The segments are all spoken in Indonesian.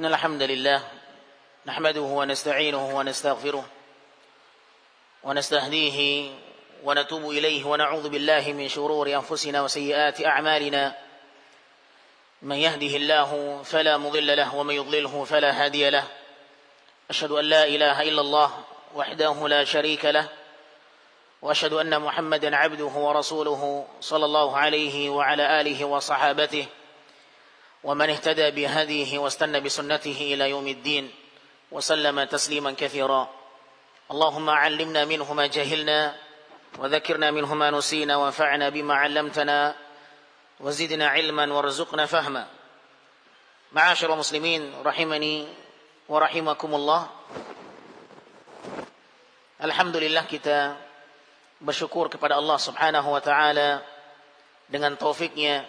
إن الحمد لله نحمده ونستعينه ونستغفره ونستهديه ونتوب إليه ونعوذ بالله من شرور أنفسنا وسيئات أعمالنا من يهده الله فلا مضل له ومن يضلله فلا هادي له أشهد أن لا إله إلا الله وحده لا شريك له وأشهد أن محمدا عبده ورسوله صلى الله عليه وعلى آله وصحابته ومن اهتدى بهديه واستنى بسنته إلى يوم الدين وسلم تسليما كثيرا اللهم علمنا منه ما جهلنا وذكرنا منه ما نسينا وانفعنا بما علمتنا وزدنا علما وارزقنا فهما. Ma'asyiral muslimin rahimani wa rahimakumullah. Alhamdulillah, kita bersyukur kepada Allah Subhanahu wa taala dengan taufiknya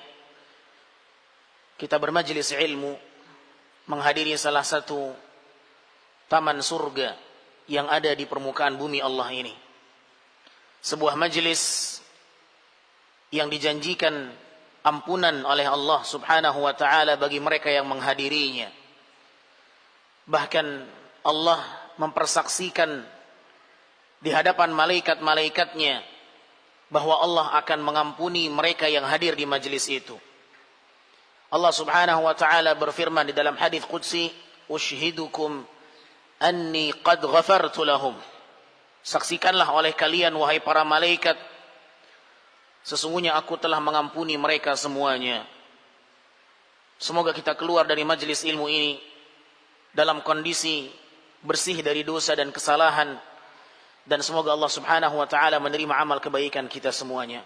kita bermajlis ilmu, menghadiri salah satu taman surga yang ada di permukaan bumi Allah ini. Sebuah majlis yang dijanjikan ampunan oleh Allah Subhanahu wa taala bagi mereka yang menghadirinya. Bahkan Allah mempersaksikan di hadapan malaikat-malaikatnya bahwa Allah akan mengampuni mereka yang hadir di majlis itu. Allah Subhanahu wa taala berfirman di dalam hadis qudsi, "Ushhidukum anni qad ghafartu lahum." Saksikanlah oleh kalian wahai para malaikat, sesungguhnya aku telah mengampuni mereka semuanya. Semoga kita keluar dari majlis ilmu ini dalam kondisi bersih dari dosa dan kesalahan, dan semoga Allah Subhanahu wa taala menerima amal kebaikan kita semuanya.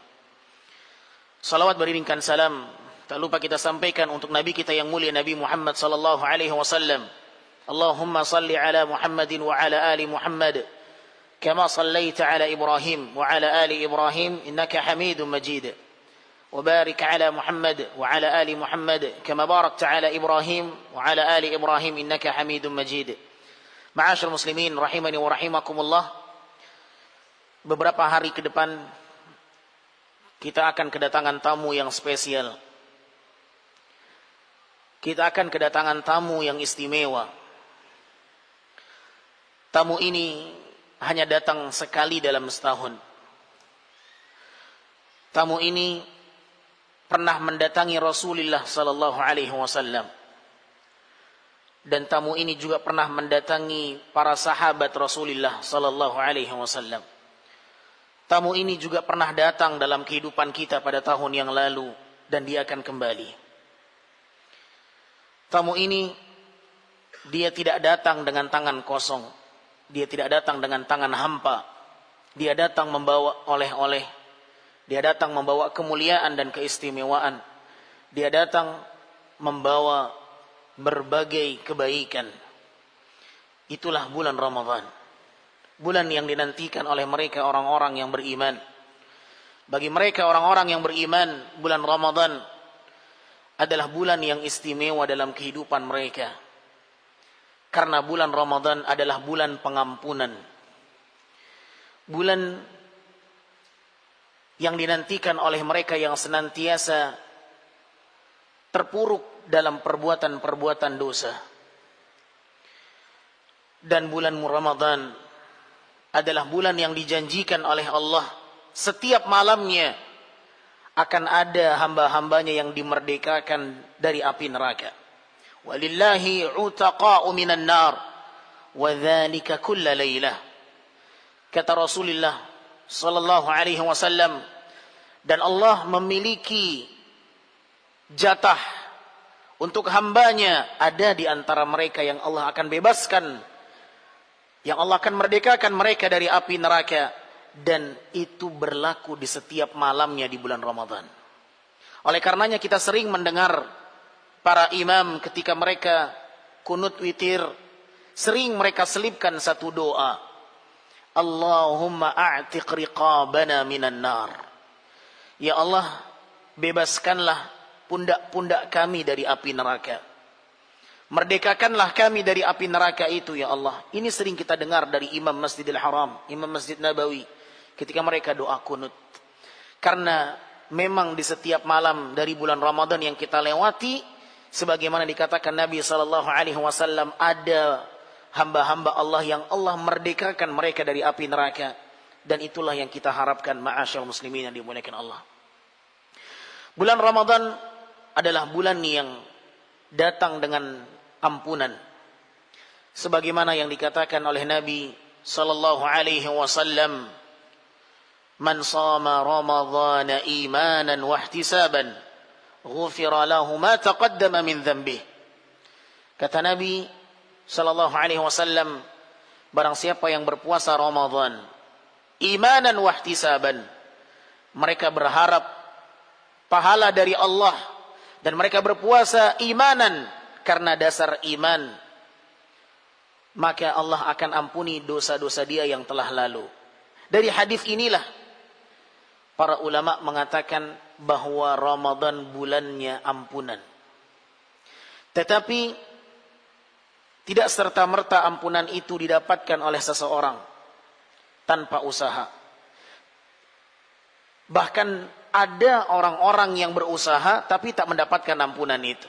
Salawat beriringkan salam tak lupa kita sampaikan untuk Nabi kita yang mulia, Nabi Muhammad sallallahu alaihi wasallam. Allahumma salli ala Muhammadin wa ala ali Muhammad kama sallaita ala Ibrahim wa ala ali Ibrahim innaka Hamidum Majid. Wa barik ala Muhammad wa ala ali Muhammad kama barakta ala Ibrahim wa ala ali Ibrahim innaka Hamidum Majid. Ma'asyiral muslimin rahimani wa rahimakumullah. Beberapa hari ke depan kita akan kedatangan tamu yang spesial. Kita akan kedatangan tamu yang istimewa. Tamu ini hanya datang sekali dalam setahun. Tamu ini pernah mendatangi Rasulullah sallallahu alaihi wasallam. Dan tamu ini juga pernah mendatangi para sahabat Rasulullah sallallahu alaihi wasallam. Tamu ini juga pernah datang dalam kehidupan kita pada tahun yang lalu dan dia akan kembali. Tamu ini dia tidak datang dengan tangan kosong. Dia tidak datang dengan tangan hampa. Dia datang membawa oleh-oleh. Dia datang membawa kemuliaan dan keistimewaan. Dia datang membawa berbagai kebaikan. Itulah bulan Ramadan. Bulan yang dinantikan oleh mereka orang-orang yang beriman. Bagi mereka orang-orang yang beriman, bulan Ramadan adalah bulan yang istimewa dalam kehidupan mereka. Karena bulan Ramadan adalah bulan pengampunan. Bulan yang dinantikan oleh mereka yang senantiasa terpuruk dalam perbuatan-perbuatan dosa. Dan bulan Ramadan adalah bulan yang dijanjikan oleh Allah setiap malamnya akan ada hamba-hambanya yang dimerdekakan dari api neraka. Walillahi utaqa'u minan nar wa dzalika kulla lailah. Kata Rasulullah sallallahu alaihi wasallam, dan Allah memiliki jatah untuk hambanya ada di antara mereka yang Allah akan bebaskan, yang Allah akan merdekakan mereka dari api neraka. Dan itu berlaku di setiap malamnya di bulan Ramadan. Oleh karenanya kita sering mendengar para imam ketika mereka kunut witir, sering mereka selipkan satu doa. Allahumma a'tiq riqabana minan nar. Ya Allah, bebaskanlah pundak-pundak kami dari api neraka. Merdekakanlah kami dari api neraka itu ya Allah. Ini sering kita dengar dari Imam Masjidil Haram, Imam Masjid Nabawi, ketika mereka doa kunut. Karena memang di setiap malam dari bulan Ramadan yang kita lewati, Sebagaimana dikatakan Nabi SAW, ada hamba-hamba Allah yang Allah merdekakan mereka dari api neraka. Dan itulah yang kita harapkan, ma'asyal muslimin yang dimuliakan Allah. Bulan Ramadan adalah bulan yang datang dengan ampunan. Sebagaimana yang dikatakan oleh Nabi SAW, "Man shama Ramadhana imanan wa ihtisaban, ghufira lahu ma taqaddama min dhanbihi." Kata Nabi SAW, barang siapa yang berpuasa Ramadan imanan wa ihtisaban, mereka berharap pahala dari Allah, dan mereka berpuasa imanan karena dasar iman, maka Allah akan ampuni dosa-dosa dia yang telah lalu. Dari hadis inilah para ulama mengatakan bahwa Ramadan bulannya ampunan. Tetapi tidak serta-merta ampunan itu didapatkan oleh seseorang tanpa usaha. Bahkan ada orang-orang yang berusaha tapi tak mendapatkan ampunan itu.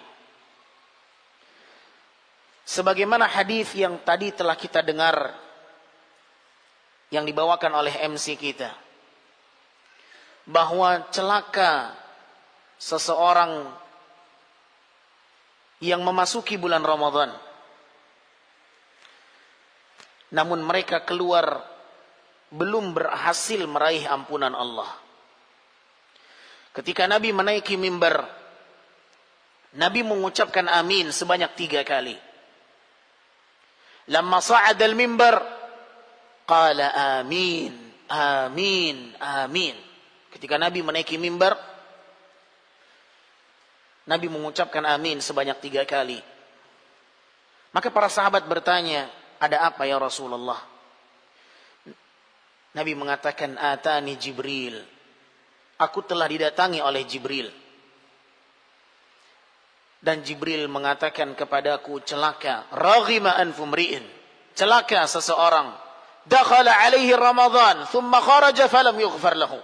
Sebagaimana hadis yang tadi telah kita dengar yang dibawakan oleh MC kita, bahwa celaka seseorang yang memasuki bulan Ramadan namun mereka keluar belum berhasil meraih ampunan Allah. Ketika Nabi menaiki mimbar, Nabi mengucapkan amin sebanyak 3 kali. Lamma sa'ada al-mimbar, qala amin, amin, amin. Ketika Nabi menaiki mimbar, Nabi mengucapkan amin sebanyak 3 kali. Maka para sahabat bertanya, ada apa ya Rasulullah? Nabi mengatakan, atani Jibril. Aku telah didatangi oleh Jibril. Dan Jibril mengatakan kepadaku, celaka, raghima anfu mri'in. Celaka seseorang. Dakhala alaihi Ramadan, thumma kharaja falam yughfar lahu.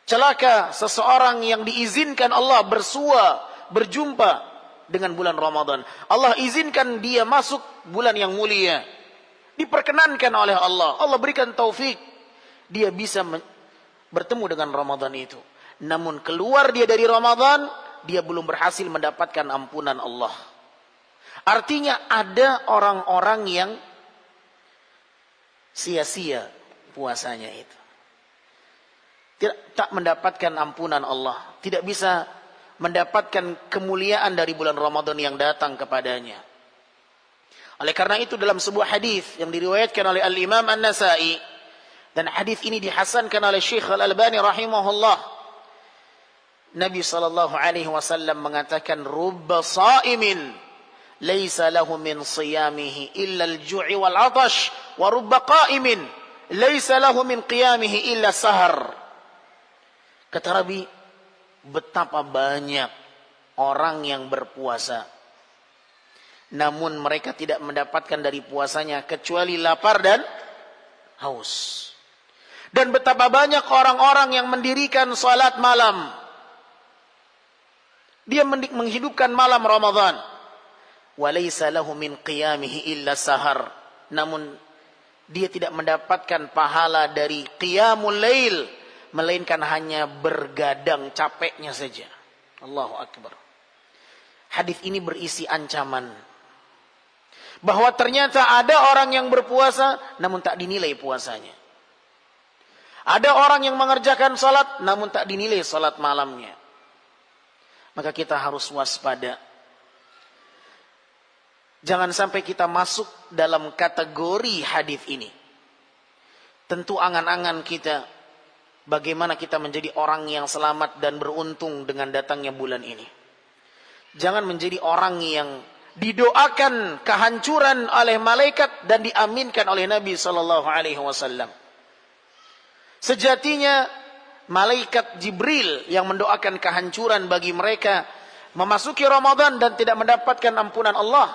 Celaka seseorang yang diizinkan Allah bersua, berjumpa dengan bulan Ramadan. Allah izinkan dia masuk bulan yang mulia. Diperkenankan oleh Allah. Allah berikan taufik. Dia bisa bertemu dengan Ramadan itu. Namun keluar dia dari Ramadan, dia belum berhasil mendapatkan ampunan Allah. Artinya ada orang-orang yang sia-sia puasanya itu. Tak mendapatkan ampunan Allah. Tidak bisa mendapatkan kemuliaan dari bulan Ramadan yang datang kepadanya. Oleh karena itu dalam sebuah hadis yang diriwayatkan oleh Al-Imam An-Nasa'i, dan hadis ini dihasankan oleh Syekh Al-Albani rahimahullah, Nabi SAW mengatakan, rubba sa'imin laisa lahu min siyamihi illa al-ju'i wal 'atash, wa rubba qa'imin laisa lahu min qiyamihi illa sahar. Kata Nabi, betapa banyak orang yang berpuasa namun mereka tidak mendapatkan dari puasanya kecuali lapar dan haus. Dan betapa banyak orang-orang yang mendirikan salat malam. Dia menghidupkan malam Ramadan. Walaysa lahu min qiyamihi illa sahar. Namun dia tidak mendapatkan pahala dari qiyamul lail, melainkan hanya bergadang capeknya saja. Allahu Akbar. Hadis ini berisi ancaman bahwa ternyata ada orang yang berpuasa namun tak dinilai puasanya. Ada orang yang mengerjakan salat namun tak dinilai salat malamnya. Maka kita harus waspada. Jangan sampai kita masuk dalam kategori hadis ini. Tentu angan-angan kita bagaimana kita menjadi orang yang selamat dan beruntung dengan datangnya bulan ini. Jangan menjadi orang yang didoakan kehancuran oleh malaikat dan diaminkan oleh Nabi SAW. Sejatinya malaikat Jibril yang mendoakan kehancuran bagi mereka memasuki Ramadan dan tidak mendapatkan ampunan Allah,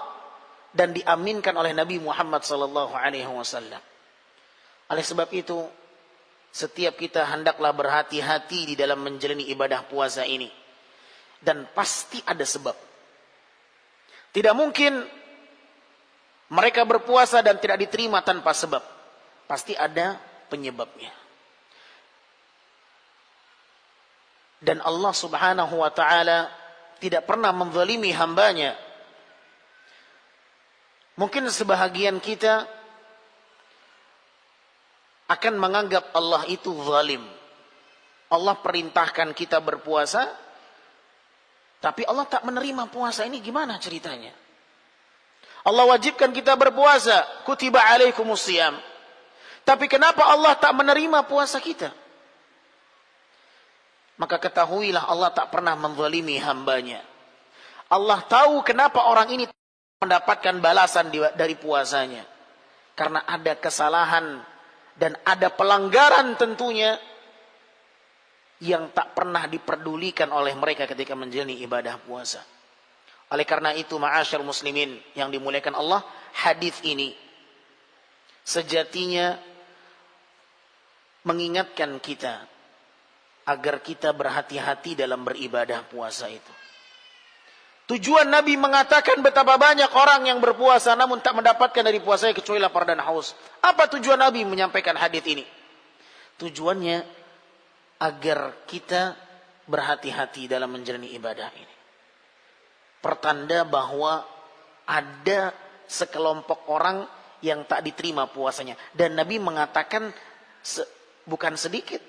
dan diaminkan oleh Nabi Muhammad SAW. Oleh sebab itu, setiap kita hendaklah berhati-hati di dalam menjalani ibadah puasa ini. Dan pasti ada sebab. Tidak mungkin mereka berpuasa dan tidak diterima tanpa sebab. Pasti ada penyebabnya. Dan Allah Subhanahu wa ta'ala tidak pernah menzalimi hambanya. Mungkin sebahagian kita akan menganggap Allah itu zalim. Allah perintahkan kita berpuasa, tapi Allah tak menerima puasa. Ini gimana ceritanya? Allah wajibkan kita berpuasa, kutiba alaikumus shiyam. Tapi kenapa Allah tak menerima puasa kita? Maka ketahuilah Allah tak pernah menzalimi hambanya. Allah tahu kenapa orang ini mendapatkan balasan dari puasanya. Karena ada kesalahan dan ada pelanggaran tentunya yang tak pernah diperdulikan oleh mereka ketika menjalani ibadah puasa. Oleh karena itu, ma'asyar muslimin yang dimuliakan Allah, hadis ini sejatinya mengingatkan kita agar kita berhati-hati dalam beribadah puasa itu. Tujuan Nabi mengatakan betapa banyak orang yang berpuasa namun tak mendapatkan dari puasanya kecuali lapar dan haus. Apa tujuan Nabi menyampaikan hadis ini? Tujuannya agar kita berhati-hati dalam menjalani ibadah ini. Pertanda bahwa ada sekelompok orang yang tak diterima puasanya. Dan Nabi mengatakan bukan sedikit.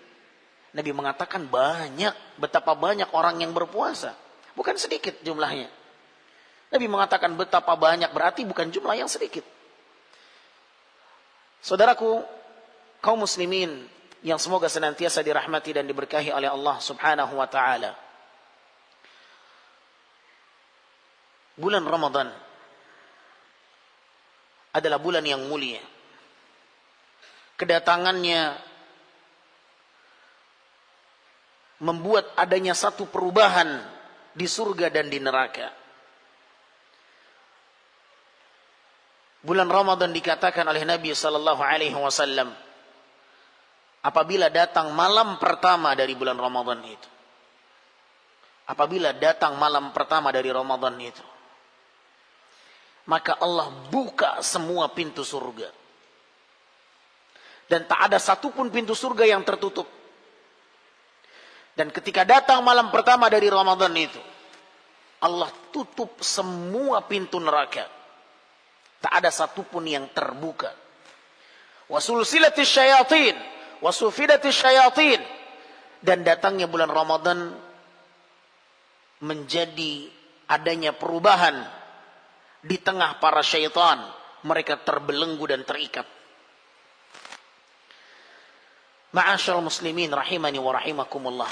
Nabi mengatakan banyak, betapa banyak orang yang berpuasa. Bukan sedikit jumlahnya. Nabi mengatakan betapa banyak, berarti bukan jumlah yang sedikit. Saudaraku, kaum muslimin yang semoga senantiasa dirahmati dan diberkahi oleh Allah Subhanahu wa ta'ala. Bulan Ramadan adalah bulan yang mulia. Kedatangannya membuat adanya satu perubahan di surga dan di neraka. Bulan Ramadan dikatakan oleh Nabi sallallahu alaihi wasallam, apabila datang malam pertama dari bulan Ramadan itu. Apabila datang malam pertama dari Ramadan itu, maka Allah buka semua pintu surga. Dan tak ada satupun pintu surga yang tertutup. Dan ketika datang malam pertama dari Ramadan itu, Allah tutup semua pintu neraka. Tak ada satupun yang terbuka. Wasulsilatis syayatin, wasufidatis syayatin. Dan datangnya bulan Ramadan menjadi adanya perubahan di tengah para syaitan. Mereka terbelenggu dan terikat. Ma'asyal muslimin rahimani wa rahimakumullah.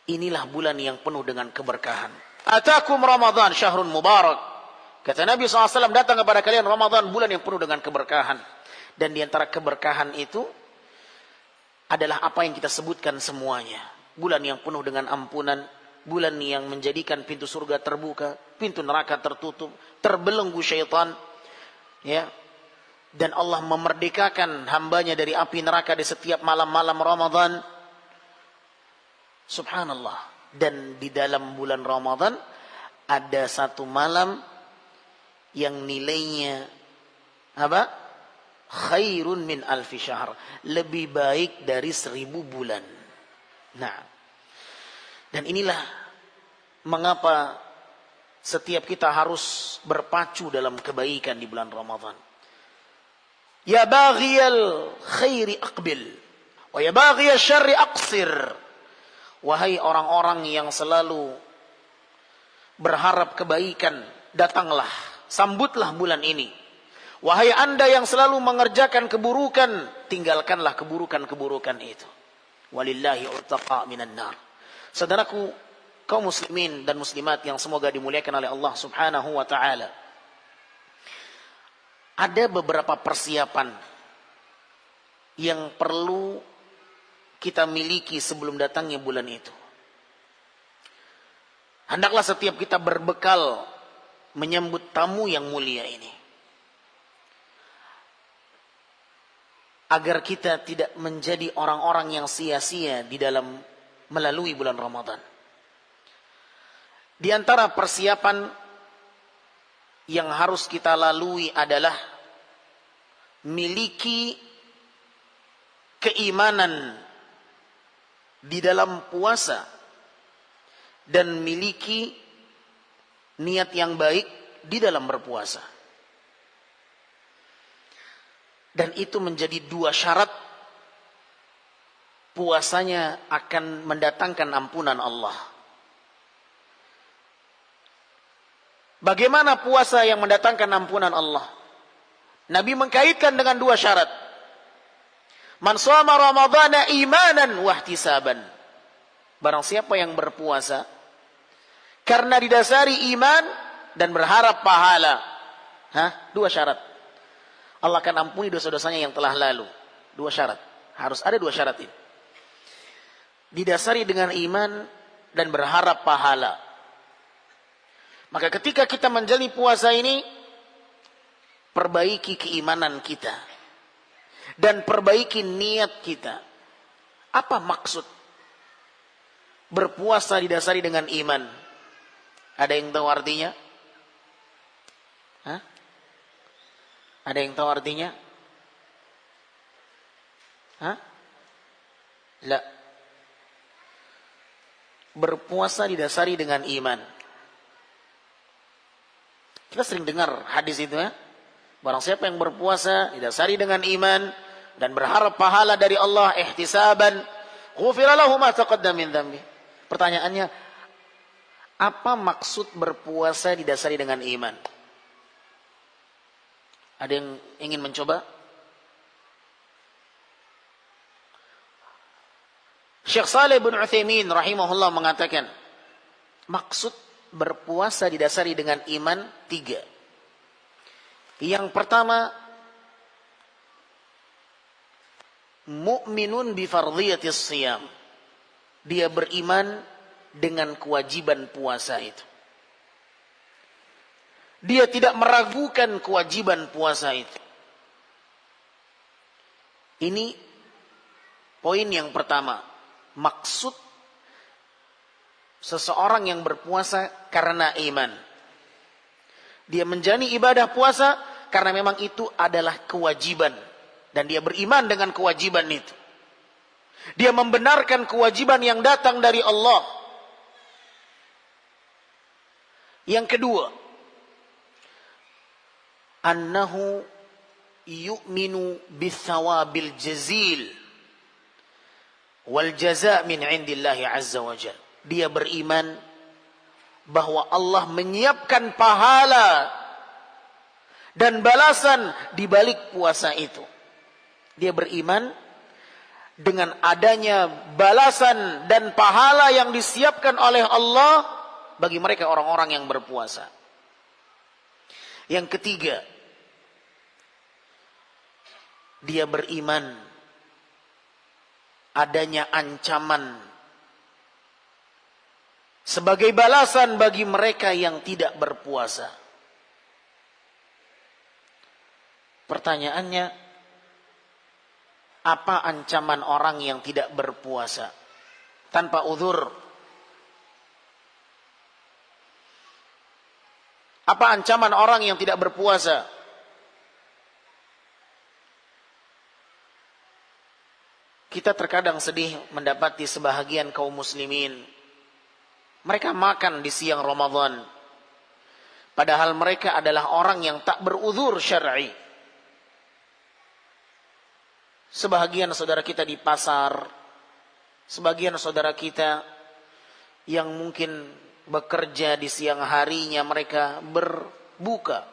Inilah bulan yang penuh dengan keberkahan. Atakum Ramadan syahrun mubarak. Kata Nabi SAW, datang kepada kalian Ramadan, bulan yang penuh dengan keberkahan. Dan di antara keberkahan itu adalah apa yang kita sebutkan semuanya. Bulan yang penuh dengan ampunan. Bulan yang menjadikan pintu surga terbuka, pintu neraka tertutup, terbelenggu syaitan. Ya. Dan Allah memerdekakan hambanya dari api neraka di setiap malam-malam Ramadan. Subhanallah. Dan di dalam bulan Ramadan ada satu malam yang nilainya apa? Khairun min alfi syahr. Lebih baik dari 1000 bulan. Nah. Dan inilah mengapa setiap kita harus berpacu dalam kebaikan di bulan Ramadan. Ya baghiyal khairi aqbil wa ya baghiyal syarri aqsir. Wahai orang-orang yang selalu berharap kebaikan, datanglah, sambutlah bulan ini. Wahai Anda yang selalu mengerjakan keburukan, tinggalkanlah keburukan-keburukan itu. Walillahi urtaqa minan nar. Saudaraku, kaum muslimin dan muslimat yang semoga dimuliakan oleh Allah Subhanahu wa ta'ala. Ada beberapa persiapan yang perlu kita miliki sebelum datangnya bulan itu. Hendaklah setiap kita berbekal menyambut tamu yang mulia ini. Agar kita tidak menjadi orang-orang yang sia-sia di dalam melalui bulan Ramadan. Di antara persiapan yang harus kita lalui adalah miliki keimanan di dalam puasa dan miliki niat yang baik di dalam berpuasa. Dan itu menjadi dua syarat puasanya akan mendatangkan ampunan Allah. Bagaimana puasa yang mendatangkan ampunan Allah? Nabi mengkaitkan dengan dua syarat. Man shoma ramadhana imanan wa ihtisaban. Barang siapa yang berpuasa karena didasari iman dan berharap pahala. Dua syarat. Allah akan ampuni dosa-dosanya yang telah lalu. Dua syarat. Harus ada dua syarat ini. Didasari dengan iman dan berharap pahala. Maka ketika kita menjalani puasa ini, perbaiki keimanan kita. Dan perbaiki niat kita. Apa maksud berpuasa didasari dengan iman? Ada yang tahu artinya? Ada yang tahu artinya? La. Berpuasa didasari dengan iman. Kita sering dengar hadis itu ya. Barang siapa yang berpuasa didasari dengan iman dan berharap pahala dari Allah, ihtisaban, ghufira lahu ma taqaddama min dhanbi. Pertanyaannya, apa maksud berpuasa didasari dengan iman? Ada yang ingin mencoba? Syekh Shalih bin Utsaimin rahimahullah mengatakan, maksud berpuasa didasari dengan iman 3. Yang pertama, mu'minun bi fardhiyatis shiyam. Dia beriman dengan kewajiban puasa itu. Dia tidak meragukan kewajiban puasa itu. Ini poin yang pertama. Maksud seseorang yang berpuasa karena iman. Dia menjalani ibadah puasa karena memang itu adalah kewajiban. Dan dia beriman dengan kewajiban itu. Dia membenarkan kewajiban yang datang dari Allah. Yang kedua, annahu yu'minu bithawabil jazil wal jaza' min 'indillahi 'azza wa jalla. Dia beriman bahwa Allah menyiapkan pahala dan balasan di balik puasa itu. Dia beriman dengan adanya balasan dan pahala yang disiapkan oleh Allah bagi mereka orang-orang yang berpuasa. Yang ketiga, dia beriman adanya ancaman sebagai balasan bagi mereka yang tidak berpuasa. Pertanyaannya, apa ancaman orang yang tidak berpuasa tanpa uzur? Apa ancaman orang yang tidak berpuasa? Kita terkadang sedih mendapati sebahagian kaum muslimin, mereka makan di siang Ramadan, padahal mereka adalah orang yang tak beruzur syar'i. Sebahagian saudara kita di pasar, sebagian saudara kita yang mungkin bekerja di siang harinya mereka berbuka,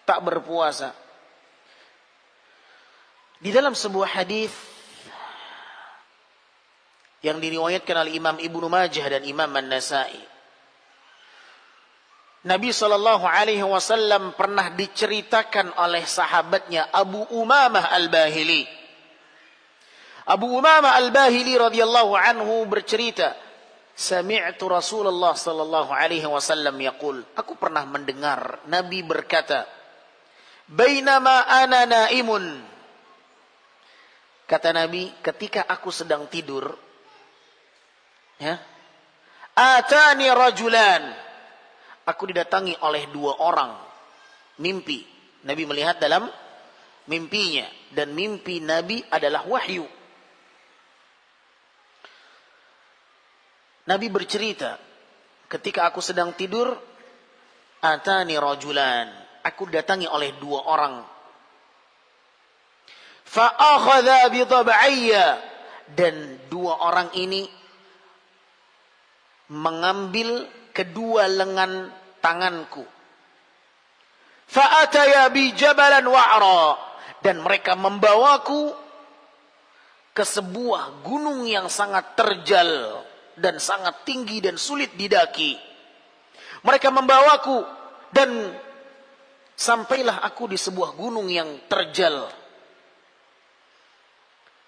tak berpuasa. Di dalam sebuah hadis yang diriwayatkan oleh Imam Ibnu Majah dan Imam An-Nasa'i, Nabi SAW pernah diceritakan oleh sahabatnya Abu Umamah Al-Bahili. Abu Umamah Al-Bahili radhiyallahu anhu bercerita, sami'tu Rasulullah sallallahu alaihi wasallam yaqul, aku pernah mendengar Nabi berkata, bainama ana naimun, kata Nabi, ketika aku sedang tidur, atani rajulan, aku didatangi oleh dua orang. Mimpi. Nabi melihat dalam mimpinya. Dan mimpi Nabi adalah wahyu. Nabi bercerita, ketika aku sedang tidur, atani rajulan, aku datangi oleh 2 orang. Fa akhadha bi tab'ayya, dan 2 orang ini mengambil kedua lengan tanganku. Fa ataya bi jabalan wa'ra, dan mereka membawaku ke sebuah gunung yang sangat terjal dan sangat tinggi dan sulit didaki. Mereka membawaku dan sampailah aku di sebuah gunung yang terjal.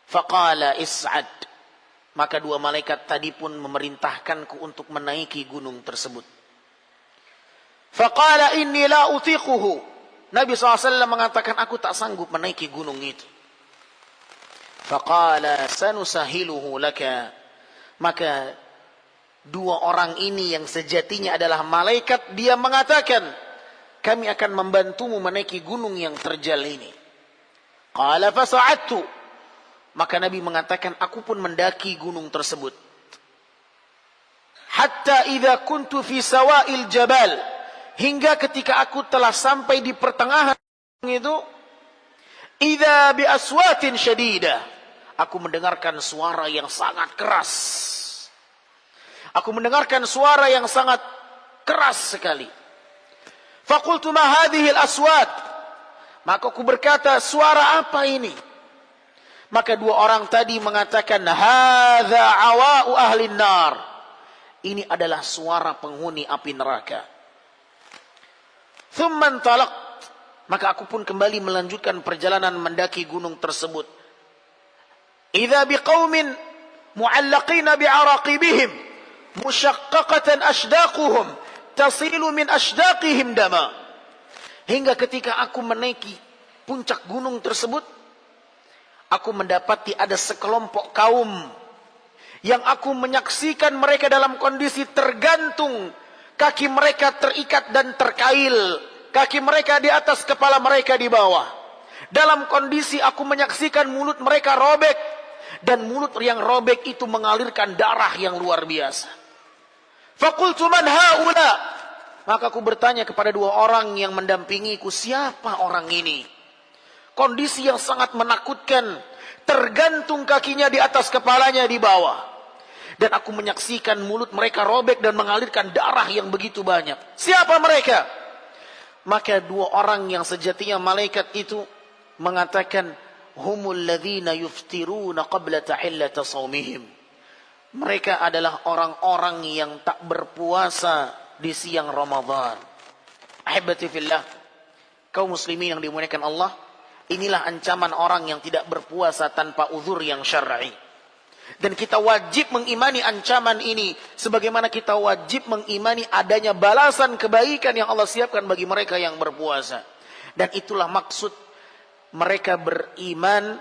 Faqala is'ad, maka 2 malaikat tadi pun memerintahkanku untuk menaiki gunung tersebut. Faqala inni la utiquhu, Nabi SAW mengatakan aku tak sanggup menaiki gunung itu. Faqala sanusahiluhu laka, maka 2 orang ini yang sejatinya adalah malaikat, dia mengatakan, kami akan membantumu menaiki gunung yang terjal ini. Qala fasa'adtu, maka Nabi mengatakan aku pun mendaki gunung tersebut. Hatta idza kuntu fi sawa'il jabal, hingga ketika aku telah sampai di pertengahan itu, idza bi aswatin syadidah, aku mendengarkan suara yang sangat keras. Aku mendengarkan suara yang sangat keras sekali. Faqultu ma hadhihi al-aswat, maka aku berkata, suara apa ini? Maka 2 orang tadi mengatakan, hadza awa'u ahli nar, ini adalah suara penghuni api neraka. Thumma intalaqt, maka aku pun kembali melanjutkan perjalanan mendaki gunung tersebut. Idza biqaumin mu'allaqina bi'araqibihim musyaqqaqatan ashdaquhum tasilu min ashdaqihim dama. Hingga ketika aku menaiki puncak gunung tersebut, aku mendapati ada sekelompok kaum yang aku menyaksikan mereka dalam kondisi tergantung, kaki mereka terikat dan terkail, kaki mereka di atas, kepala mereka di bawah. Dalam kondisi aku menyaksikan mulut mereka robek, dan mulut yang robek itu mengalirkan darah yang luar biasa. Faqultu man haula, maka aku bertanya kepada 2 orang yang mendampingiku, siapa orang ini? Kondisi yang sangat menakutkan, tergantung kakinya di atas, kepalanya di bawah. Dan aku menyaksikan mulut mereka robek dan mengalirkan darah yang begitu banyak. Siapa mereka? Maka 2 orang yang sejatinya malaikat itu mengatakan, humul ladzina yuftiruna qabla tahillata shaumihim. Mereka adalah orang-orang yang tak berpuasa di siang Ramadan. Ahibati fillah, kaum muslimin yang dimuliakan Allah, inilah ancaman orang yang tidak berpuasa tanpa uzur yang syar'i. Dan kita wajib mengimani ancaman ini, sebagaimana kita wajib mengimani adanya balasan kebaikan yang Allah siapkan bagi mereka yang berpuasa. Dan itulah maksud mereka beriman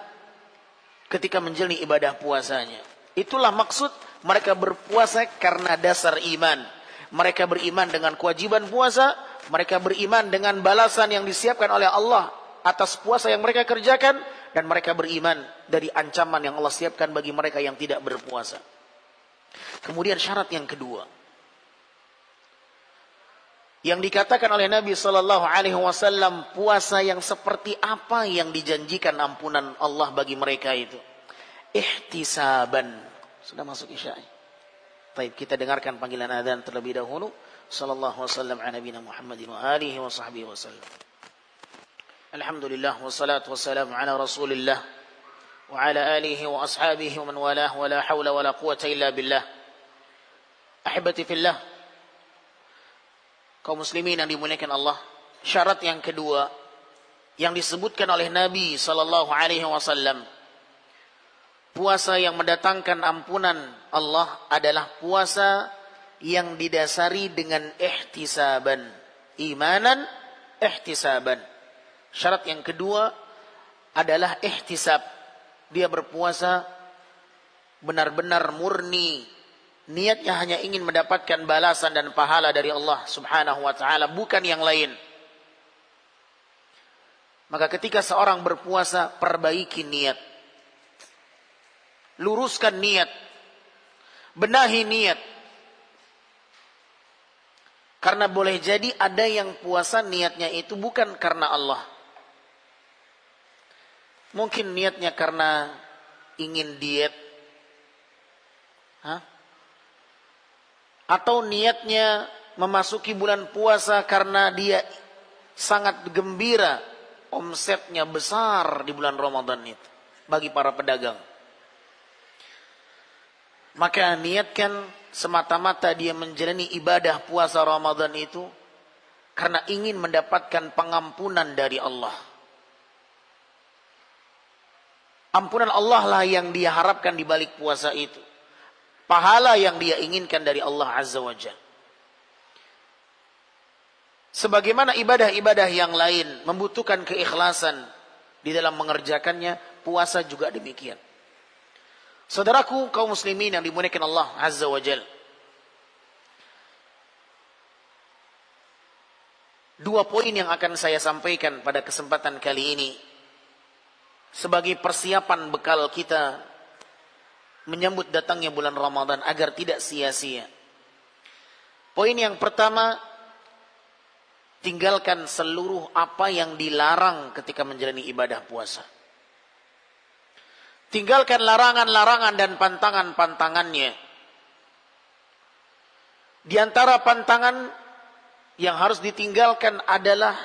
ketika menjalani ibadah puasanya. Itulah maksud mereka berpuasa karena dasar iman. Mereka beriman dengan kewajiban puasa, mereka beriman dengan balasan yang disiapkan oleh Allah atas puasa yang mereka kerjakan, dan mereka beriman dari ancaman yang Allah siapkan bagi mereka yang tidak berpuasa. Kemudian syarat yang kedua, yang dikatakan oleh Nabi sallallahu alaihi wasallam, puasa yang seperti apa yang dijanjikan ampunan Allah bagi mereka itu? Ihtisaban. Sudah masuk Isya. Baik, kita dengarkan panggilan azan terlebih dahulu. Sallallahu wasallam ala nabiyina Muhammadin wa alihi wa sahbihi wasallam. Alhamdulillah wassalatu wassalamu ala Rasulillah wa ala alihi wa ashabihi wa man walah, wa la haula wa la quwwata illa billah. Ahibati fillah, kaum muslimin yang dimuliakan Allah, syarat yang kedua yang disebutkan oleh Nabi sallallahu alaihi wasallam, puasa yang mendatangkan ampunan Allah adalah puasa yang didasari dengan ihtisaban, imanan ihtisaban. Syarat yang kedua adalah ihtisab. Dia berpuasa benar-benar murni, niatnya hanya ingin mendapatkan balasan dan pahala dari Allah subhanahu wa ta'ala, bukan yang lain. Maka ketika seorang berpuasa, perbaiki niat. Luruskan niat. Benahi niat. Karena boleh jadi ada yang puasa niatnya itu bukan karena Allah. Mungkin niatnya karena ingin diet. Atau niatnya memasuki bulan puasa karena dia sangat gembira. Omsetnya besar di bulan Ramadan itu. Bagi para pedagang. Maka niatkan semata-mata dia menjalani ibadah puasa Ramadan itu karena ingin mendapatkan pengampunan dari Allah. Ampunan Allah lah yang dia harapkan di balik puasa itu. Pahala yang dia inginkan dari Allah Azza wa Jalla. Sebagaimana ibadah-ibadah yang lain membutuhkan keikhlasan di dalam mengerjakannya, puasa juga demikian. Saudaraku kaum muslimin yang dimuliakan Allah Azza wa Jalla. Dua poin yang akan saya sampaikan pada kesempatan kali ini sebagai persiapan bekal kita menyambut datangnya bulan Ramadan agar tidak sia-sia. Poin yang pertama, tinggalkan seluruh apa yang dilarang ketika menjalani ibadah puasa. Tinggalkan larangan-larangan dan pantangan-pantangannya. Di antara pantangan yang harus ditinggalkan adalah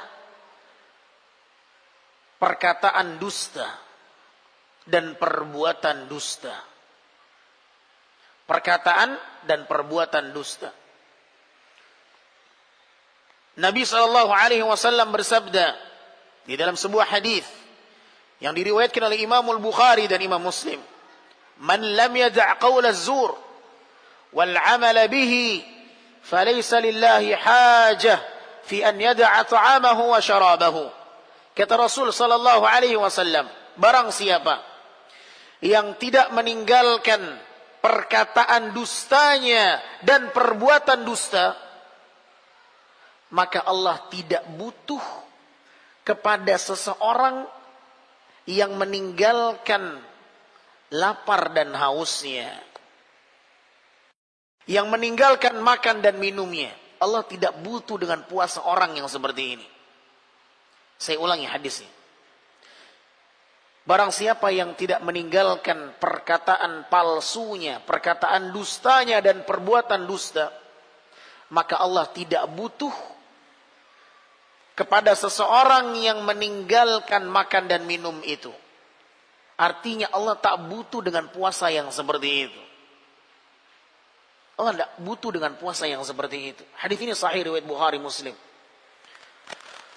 perkataan dusta dan perbuatan dusta. Perkataan dan perbuatan dusta. Nabi SAW bersabda di dalam sebuah hadis yang diriwayatkan oleh Imam Al-Bukhari dan Imam Muslim, "Man lam yada' qaul az-zur wal 'amal bihi, falaysa lillahi hajah fi an yada'a ta'amahu wa syarabahu." Kata Rasul sallallahu alaihi wasallam, barang siapa yang tidak meninggalkan perkataan dustanya dan perbuatan dusta, maka Allah tidak butuh kepada seseorang yang meninggalkan lapar dan hausnya, yang meninggalkan makan dan minumnya. Allah tidak butuh dengan puasa orang yang seperti ini. Saya ulangi hadisnya. Barang siapa yang tidak meninggalkan perkataan palsunya, perkataan dustanya dan perbuatan dusta, maka Allah tidak butuh kepada seseorang yang meninggalkan makan dan minum itu. Artinya Allah tak butuh dengan puasa yang seperti itu. Allah tidak butuh dengan puasa yang seperti itu. Hadis ini sahih riwayat Bukhari Muslim.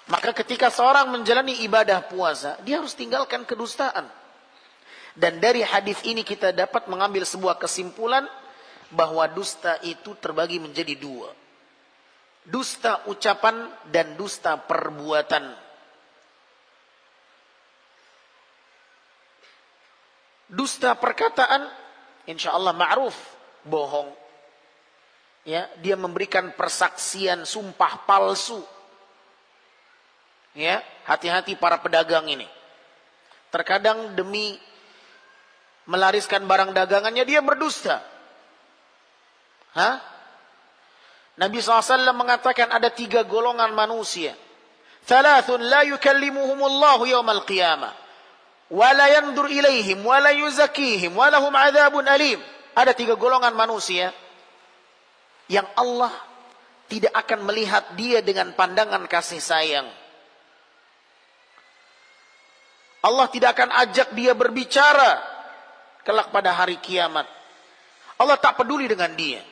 Maka ketika seorang menjalani ibadah puasa, dia harus tinggalkan kedustaan. Dan dari hadis ini kita dapat mengambil sebuah kesimpulan bahwa dusta itu terbagi menjadi dua. Dusta ucapan dan dusta perbuatan. Dusta perkataan, insya Allah ma'ruf, bohong. Ya, dia memberikan persaksian sumpah palsu. Ya, hati-hati para pedagang ini. Terkadang demi melariskan barang dagangannya dia berdusta. Nabi SAW mengatakan ada 3 golongan manusia. Thalathun la yukallimuhumullahu yawmal qiyamah. Wa la yandur ilaihim, wa la yuzakihim, wa lahum adzabun alim. Ada 3 golongan manusia yang Allah tidak akan melihat dia dengan pandangan kasih sayang. Allah tidak akan ajak dia berbicara kelak pada hari kiamat. Allah tak peduli dengan dia.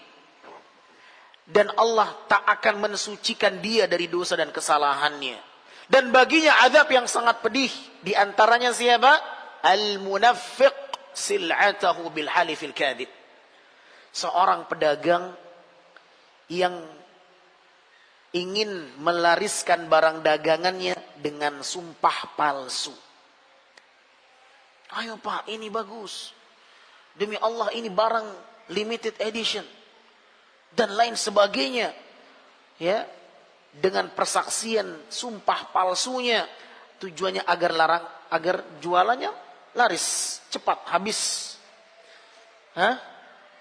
Dan Allah tak akan mensucikan dia dari dosa dan kesalahannya. Dan baginya azab yang sangat pedih. Di antaranya siapa? Al-munaffiq sil'atahu bil halifil kadhib. Seorang pedagang yang ingin melariskan barang dagangannya dengan sumpah palsu. Ayo Pak, ini bagus. Demi Allah ini barang limited edition. Dan lain sebagainya. Ya, dengan persaksian sumpah palsunya. tujuannya agar jualannya laris, cepat habis.